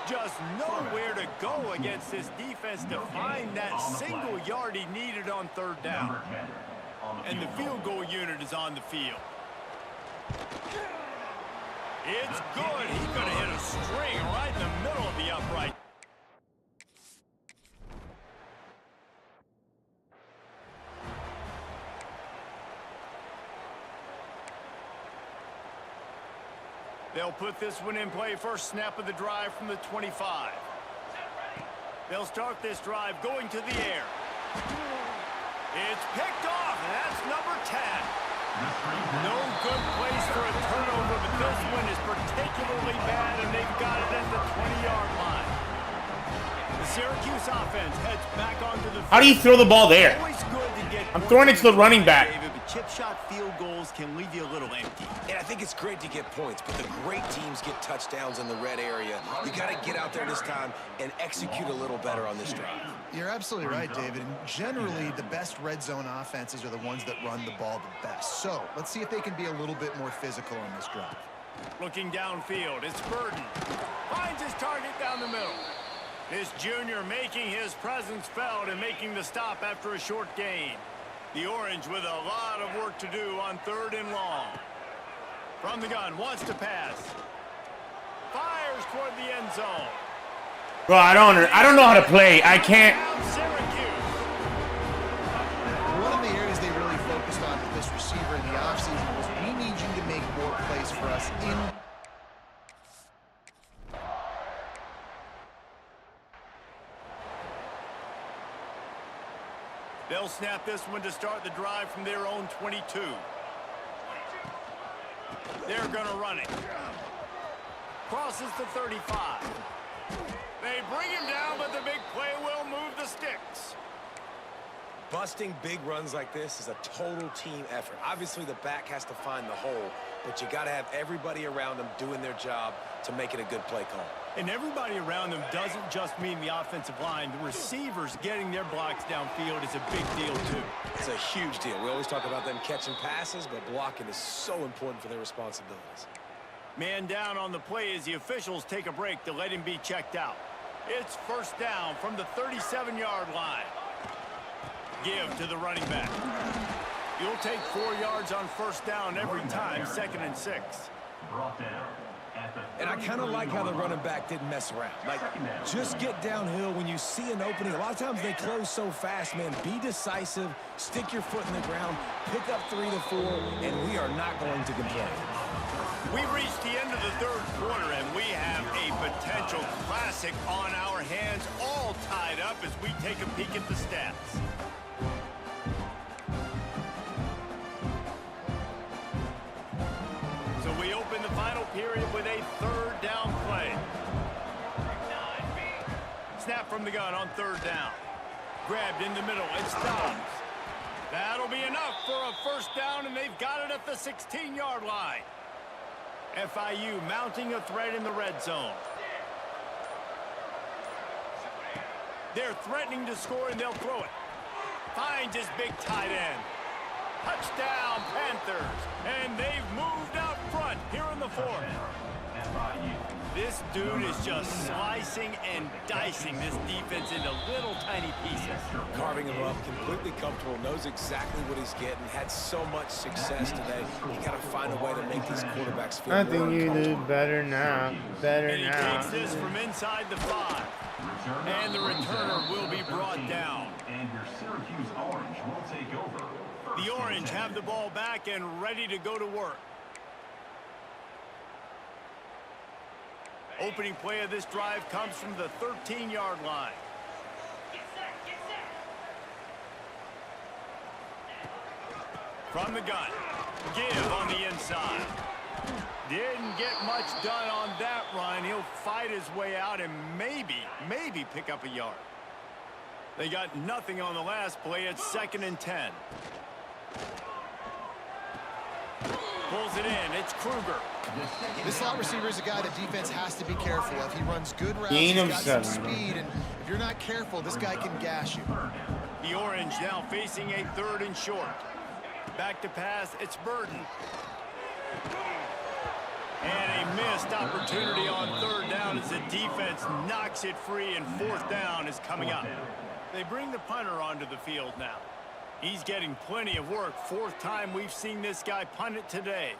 Just nowhere to go against this defense to find that single yard he needed on 3rd down. And the field goal unit is on the field. It's good. He's going to hit a string right in the middle of the upright. They'll put this one in play. First snap of the drive from the 25. They'll start this drive going to the air. It's picked off, and that's number 10. No good place for a turnover, but this one is particularly bad, and they've got it at the 20-yard line. The Syracuse offense heads back onto the field. How do you throw the ball there? Always good to get I'm throwing it to the running back. David, but chip shot field goals can leave you a little empty. And I think it's great to get points, but the great teams get touchdowns in the red area. You got to get out there this time and execute a little better on this drive. You're absolutely right, David. And generally, the best red zone offenses are the ones that run the ball the best. So let's see if they can be a little bit more physical on this drive. Looking downfield, it's Burden. Finds his target down the middle. This junior making his presence felt and making the stop after a short gain. The Orange with a lot of work to do on 3rd and long. From the gun, wants to pass. Fires toward the end zone. Bro, I don't know how to play. I can't. Syracuse. One of the areas they really focused on with this receiver in the offseason was we need you to make more plays for us in... They'll snap this one to start the drive from their own 22. They're going to run it. Crosses the 35. They bring him down, but the big play will move the sticks. Busting big runs like this is a total team effort. Obviously, the back has to find the hole, but you got to have everybody around them doing their job to make it a good play call. And everybody around them doesn't just mean the offensive line. The receivers getting their blocks downfield is a big deal, too. It's a huge deal. We always talk about them catching passes, but blocking is so important for their responsibilities. Man down on the play as the officials take a break to let him be checked out. It's first down from the 37-yard line. Give to the running back. You'll take 4 yards on first down every time, 2nd and 6. Brought down. And I kind of like how the running back didn't mess around. Like, just get downhill when you see an opening. A lot of times they close so fast, man. Be decisive, stick your foot in the ground, pick up 3 to 4, and we are not going to complain. We've reached the end of the third quarter, and we have a potential classic on our hands, all tied up as we take a peek at the stats. So we open the final period with a third down play. Snap from the gun on third down. Grabbed in the middle and stops. That'll be enough for a first down, and they've got it at the 16-yard line. FIU mounting a threat in the red zone. They're threatening to score, and they'll throw it. Finds his big tight end. Touchdown, Panthers. And they've moved out front here in the fourth. This dude is just slicing and dicing this defense into little tiny pieces. Carving him up, completely comfortable, knows exactly what he's getting, had so much success today. You got to find a way to make these quarterbacks feel I more think you do uncomfortable. better now. Better And he now. takes this from inside the 5. And the returner will be brought down. And your Syracuse Orange will take over. The Orange have the ball back and ready to go to work. Opening play of this drive comes from the 13-yard line. From the gun. Give on the inside. Didn't get much done on that run. He'll fight his way out and maybe pick up a yard. They got nothing on the last play. It's 2nd and 10. Pulls it in. It's Kruger. This slot receiver is a guy the defense has to be careful of. He runs good routes, Gain he's of got some 7. speed, and if you're not careful, this guy can gash you. The Orange now facing a 3rd and short. Back to pass. It's Burden. And a missed opportunity on 3rd down as the defense knocks it free, and 4th down is coming up. They bring the punter onto the field now. He's getting plenty of work. 4th time we've seen this guy punt it today.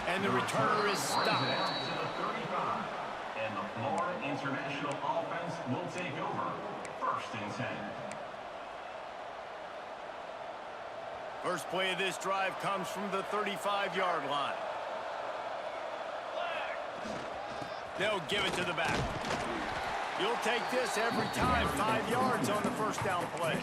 And the returner is stopped. Now to the 35. And the Florida International offense will take over. 1st and 10. First play of this drive comes from the 35-yard line. They'll give it to the back. You'll take this every time. 5 yards on the first down play.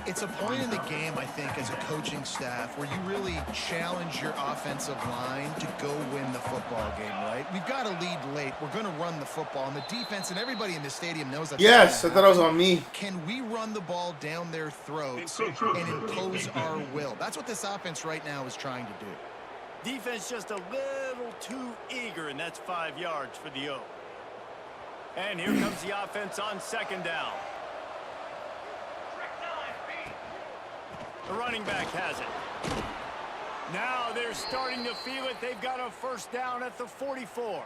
It's a point in the game, I think, as a coaching staff where you really challenge your offensive line to go win the football game, right? We've got to lead late. We're going to run the football, and the defense and everybody in the stadium knows that. Yes, I thought it was on me. Can we run the ball down their throats and impose our will? That's what this offense right now is trying to do. Defense just a little too eager, and that's 5 yards for the O. And here comes the offense on 2nd down. The running back has it. Now they're starting to feel it. They've got a first down at the 44.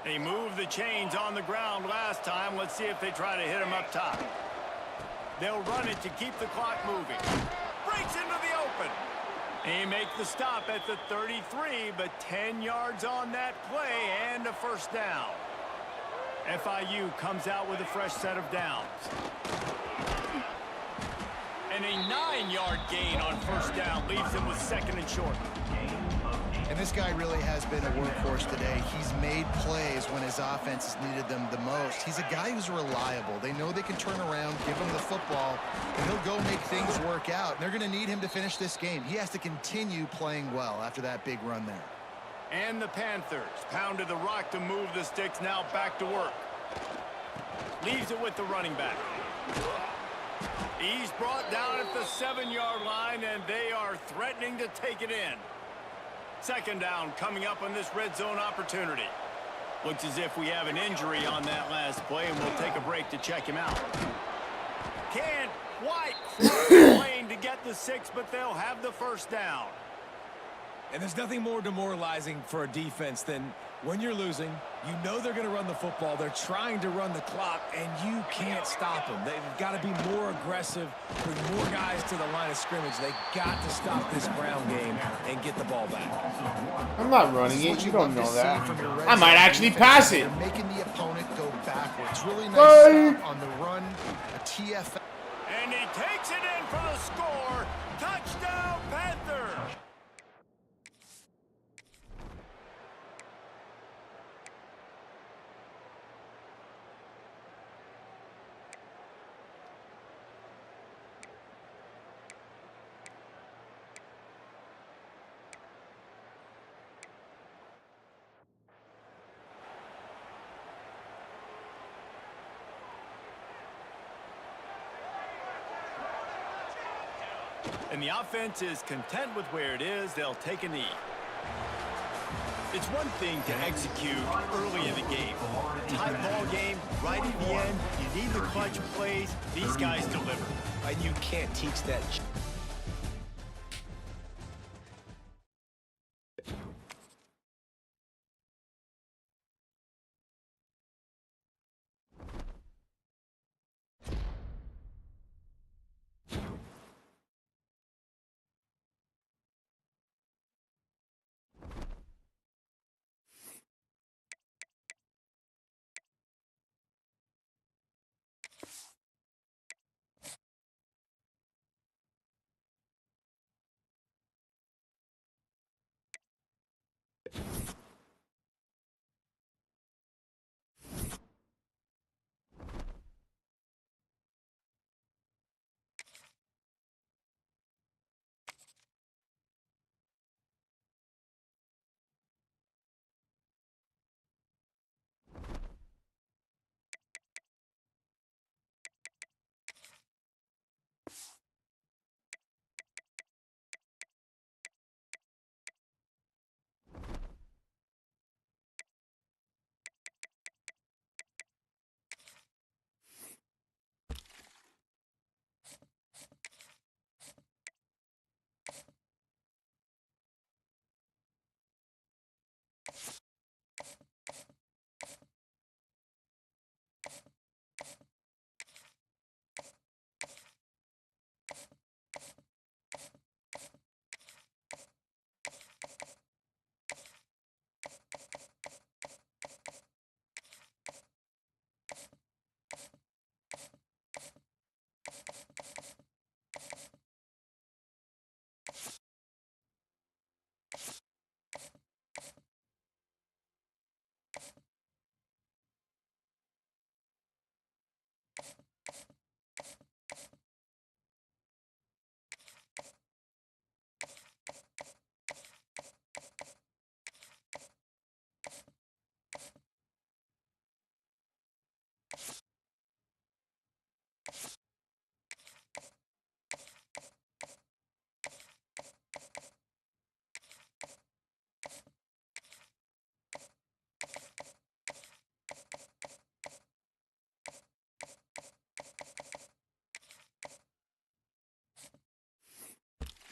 They moved the chains on the ground last time. Let's see if they try to hit him up top. They'll run it to keep the clock moving. Breaks into the open. They make the stop at the 33, but 10 yards on that play and a first down. FIU comes out with a fresh set of downs. And a 9-yard gain on first down leaves them with 2nd and short. And this guy really has been a workhorse today. He's made plays when his offense has needed them the most. He's a guy who's reliable. They know they can turn around, give him the football, and he'll go make things work out. And they're going to need him to finish this game. He has to continue playing well after that big run there. And the Panthers pounded the rock to move the sticks, now back to work. Leaves it with the running back. He's brought down at the 7-yard line, and they are threatening to take it in. 2nd down coming up on this red zone opportunity. Looks as if we have an injury on that last play, and we'll take a break to check him out. Can't quite cross the lane to get the 6, but they'll have the first down. And there's nothing more demoralizing for a defense than When you're losing, you know they're going to run the football. They're trying to run the clock, and you can't stop them. They've got to be more aggressive, bring more guys to the line of scrimmage. They got to stop this ground game and get the ball back. I'm not running it. You don't know that. I might actually pass it. They're making the opponent go backwards. Really nice stop on the run. A TFL. And he takes it in for the score. Touchdown, Panthers. And the offense is content with where it is. They'll take a knee. It's one thing to execute early in the game. Tight ball game, right at the end, you need the clutch plays. These guys deliver. And you can't teach that.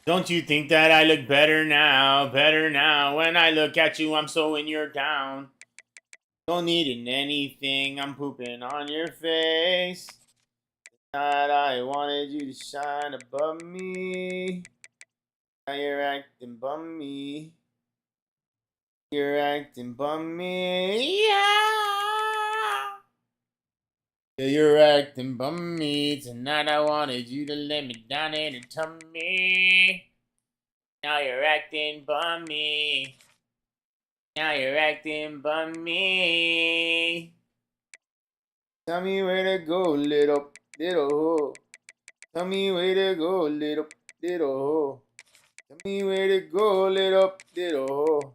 Don't you think that I look better now? Better now. When I look at you, I'm so in your down. Don't need anything. I'm pooping on your face. Thought I wanted you to shine above me. Now you're acting bummy. You're acting bummy. Yeah, you're acting bummy. Tonight I wanted you to let me down in your tummy. Now you're acting bummy. Now you're acting bummy. Tell me where to go, little hoe. Tell me where to go, little hoe. Tell me where to go, little hoe.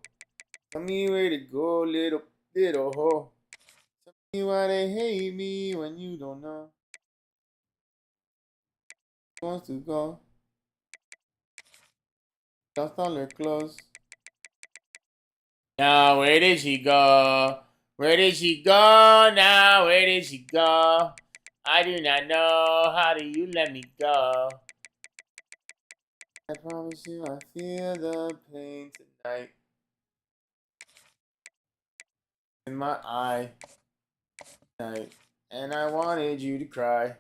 Tell me where to go, little hoe. Tell me why they hate me when you don't know. Who wants to go? Lost all her clothes. Now where did she go? Where did she go now? Where did she go? I do not know. How do you let me go? I promise you I feel the pain tonight. in my eye night, and I wanted you to cry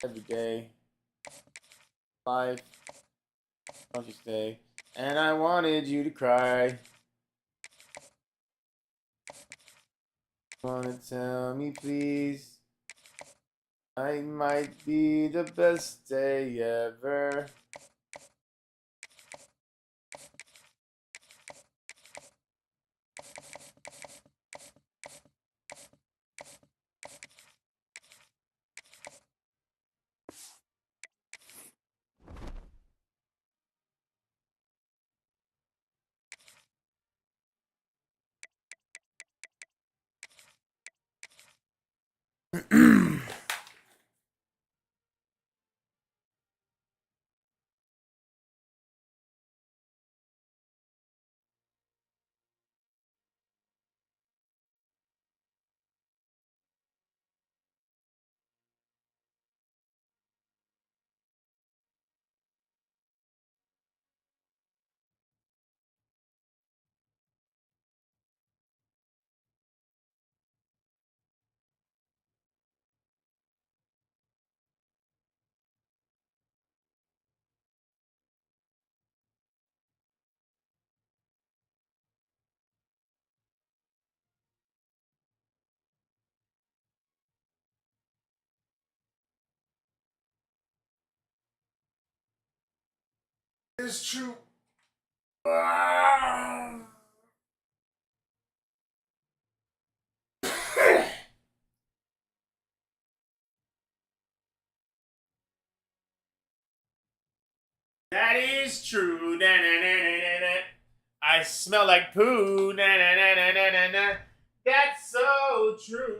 every day. Life, don't you stay? And I wanted you to cry. Wanna tell me, please? I might be the best day ever. It's true. That is true. Na, na, na, na, na, na. I smell like poo. Na, na, na, na, na, na, na. That's so true.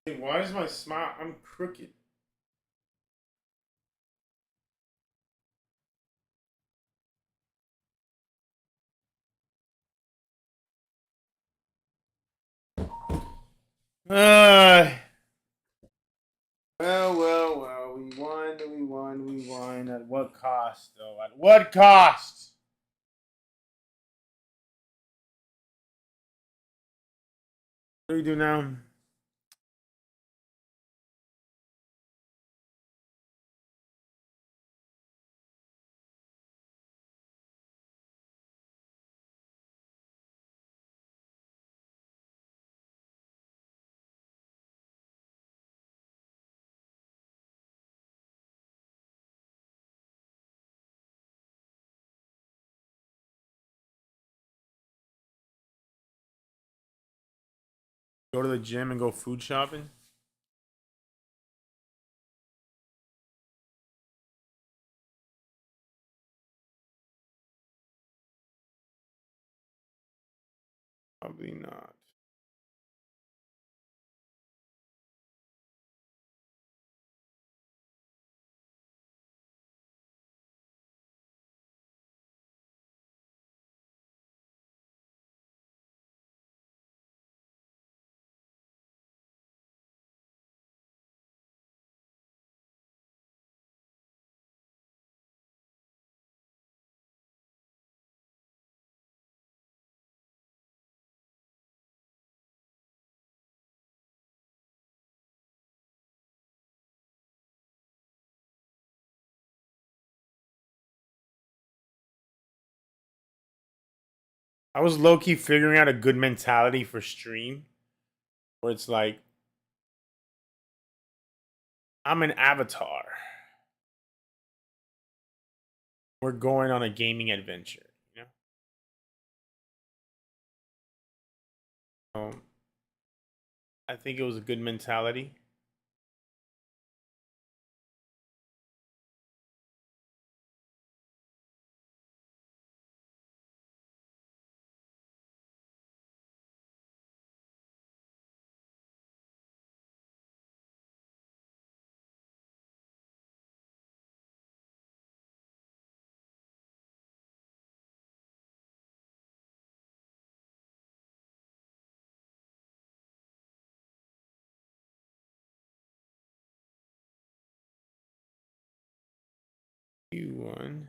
Hey, why is my smile? I'm crooked. Uh, well. We won. At what cost, though? At what cost? What do we do now? Go to the gym and go food shopping. Probably not. I was low key figuring out a good mentality for stream where it's like I'm an avatar. We're going on a gaming adventure, you know? I think it was a good mentality. You won.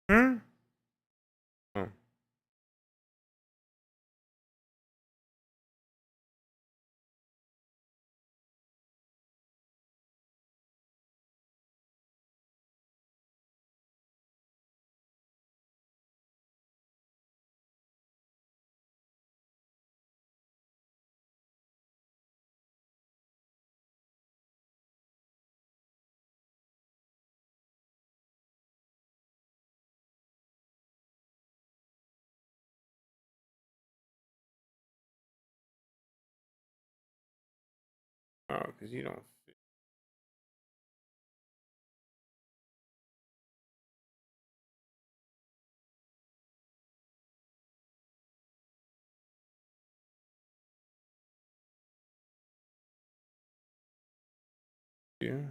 Hmm? Oh. Oh, because you don't. Yeah.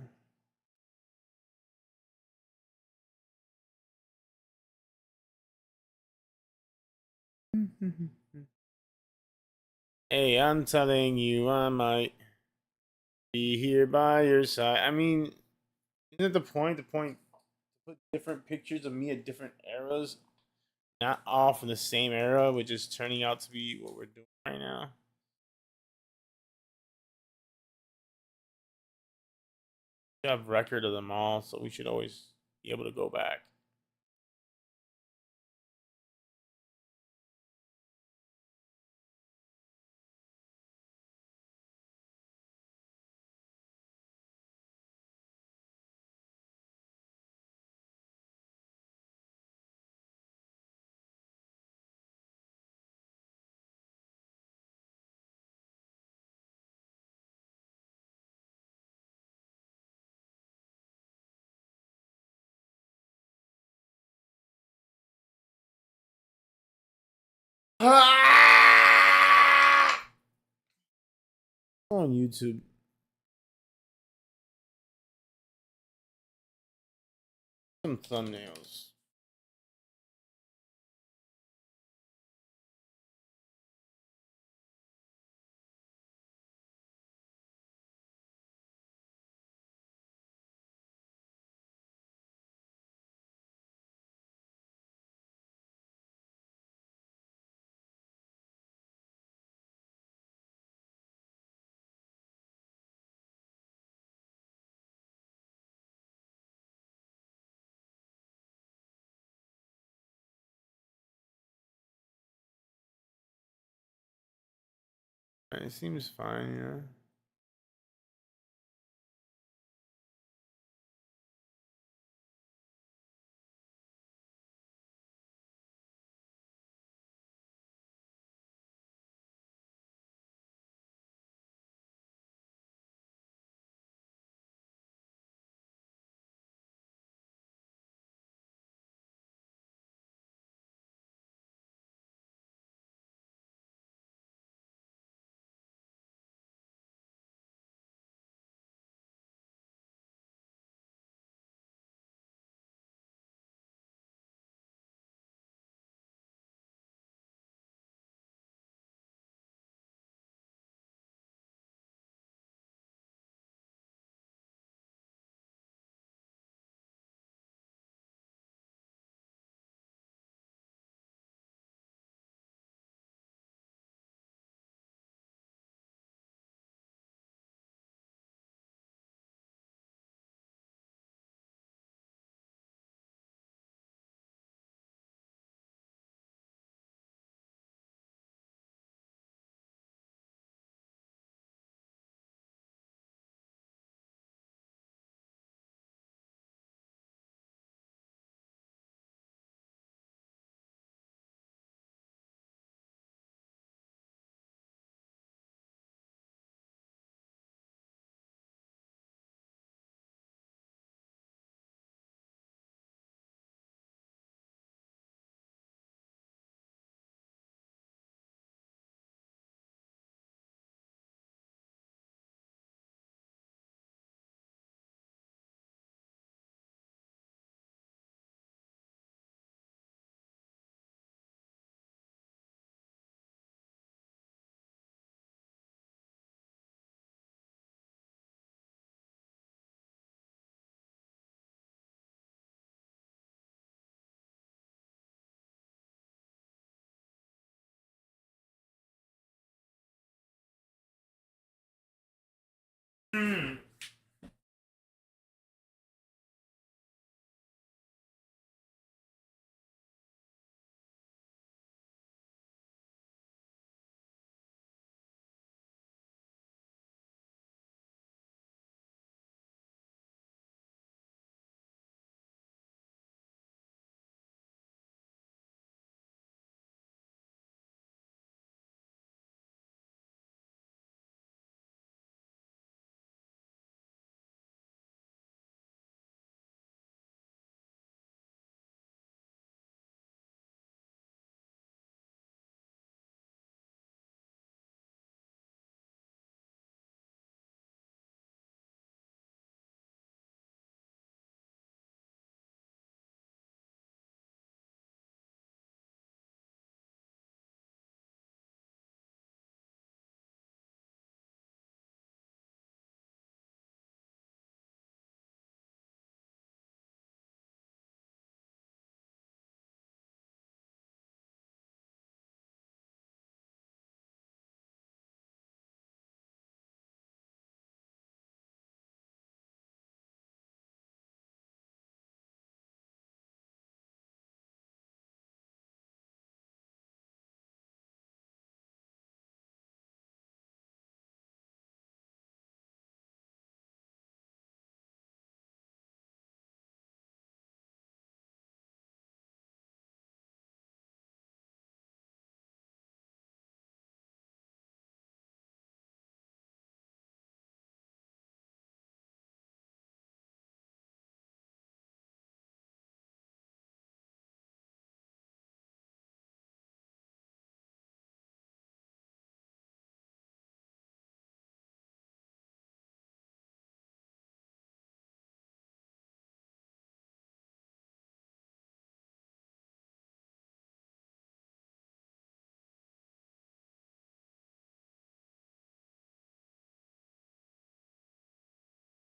Hey, I'm telling you, I might be here by your side. I mean, isn't it the point? The point to put different pictures of me at different eras, not all from the same era, which is turning out to be what we're doing right now. We have record of them all, so we should always be able to go back. On YouTube. Some thumbnails. It seems fine, yeah.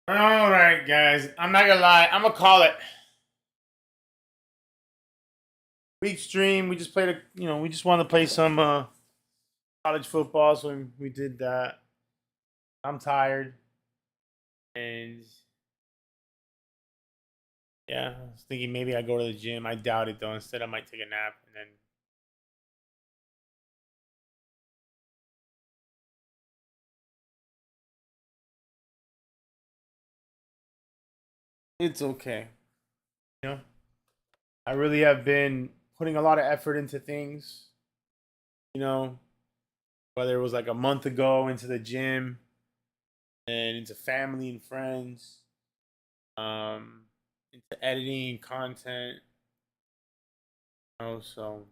All right, guys. I'm not gonna lie. I'm gonna call it. Week stream. We just played we just wanted to play some college football, so we did that. I'm tired, and yeah, I was thinking maybe I go to the gym. I doubt it though. Instead, I might take a nap and then. It's okay. You know, I really have been putting a lot of effort into things. You know, whether it was like a month ago into the gym and into family and friends, um, into editing and content. So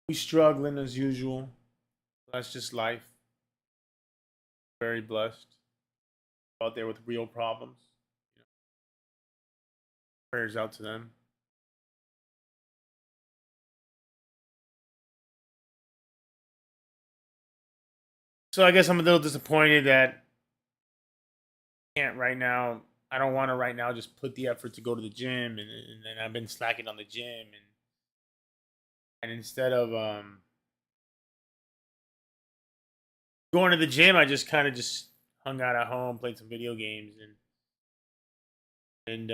we struggling as usual. That's just life. Very blessed. Out there with real problems. You know, prayers out to them. So I guess I'm a little disappointed that I can't right now. I don't want to right now just put the effort to go to the gym, and then I've been slacking on the gym, and instead of going to the gym, I just kind of just hung out at home, played some video games, and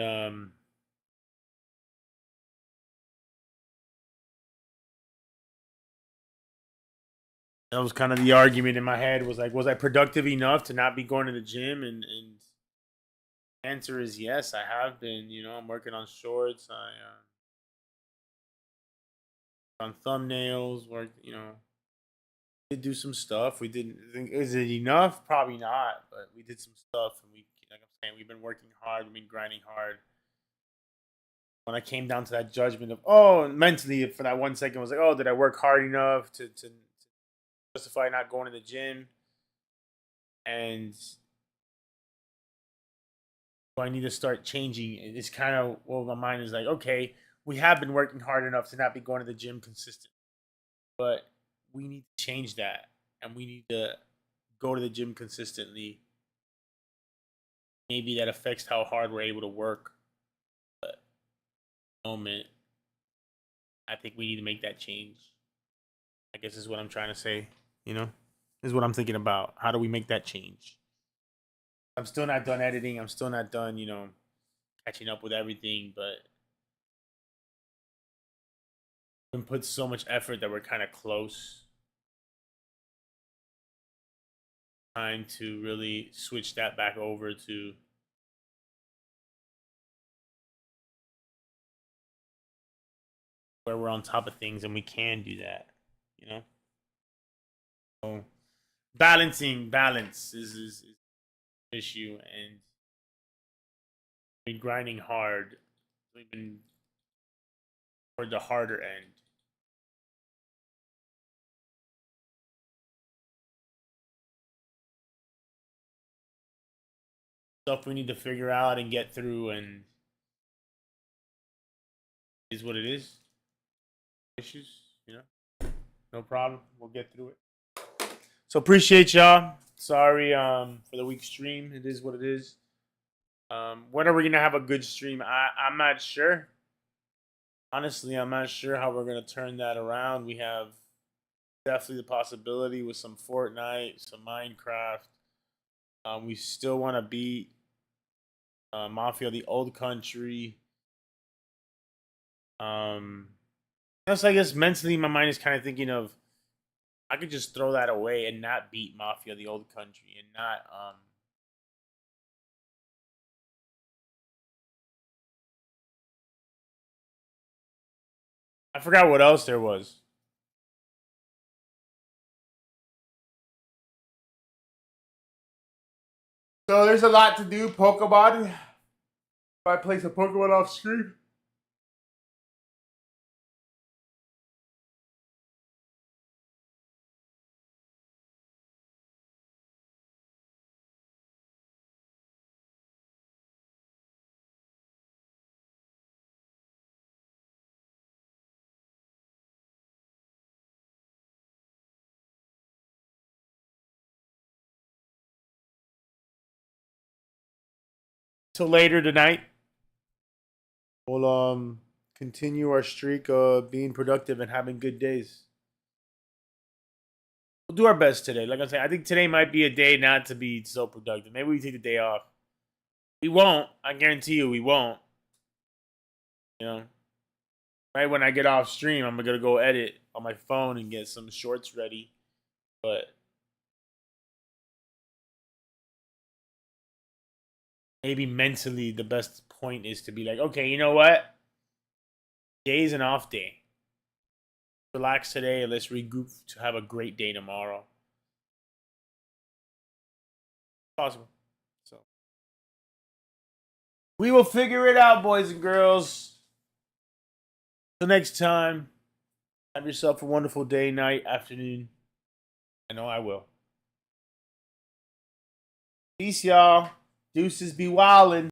that was kind of the argument in my head was like, was I productive enough to not be going to the gym? And answer is yes, I have been. You know, I'm working on shorts. On thumbnails. Worked. You know, did do some stuff. We didn't. Is it enough? Probably not. But we did some stuff, and like I'm saying, we've been working hard. We've been grinding hard. When I came down to that judgment of, oh, mentally for that 1 second, I was like, oh, did I work hard enough to justify not going to the gym? And do I need to start changing? It's kind of well, my mind is like, okay, we have been working hard enough to not be going to the gym consistently, but we need to change that, and we need to go to the gym consistently. Maybe that affects how hard we're able to work. But at the moment, I think we need to make that change. I guess is what I'm trying to say. You know, is what I'm thinking about. How do we make that change? I'm still not done editing. I'm still not done, catching up with everything, but we put so much effort that we're kind of close. Trying to really switch that back over to where we're on top of things and we can do that, you know? So balance is an issue, and we've been grinding hard. We've been toward the harder end. Stuff we need to figure out and get through, and is what it is. Issues, no problem. We'll get through it. So appreciate y'all. Sorry for the week stream. It is what it is. When are we gonna have a good stream? I'm not sure. Honestly, I'm not sure how we're gonna turn that around. We have definitely the possibility with some Fortnite, some Minecraft. We still want to beat Mafia, the old country. That's I guess mentally, my mind is kind of thinking of I could just throw that away and not beat Mafia, the old country, and not I forgot what else there was. So there's a lot to do. Pokemon. If I play some Pokemon off screen. till later tonight. We'll continue our streak of being productive and having good days. We'll do our best today. Like I said, I think today might be a day not to be so productive. Maybe we take the day off. We won't. I guarantee you we won't. You know? Right when I get off stream, I'm going to go edit on my phone and get some shorts ready. But maybe mentally the best point is to be like, okay, you know what? Today's an off day. Relax today and let's regroup to have a great day tomorrow. Possible. So we will figure it out, boys and girls. Till next time, have yourself a wonderful day, night, afternoon. I know I will. Peace, y'all. Deuces be wildin'.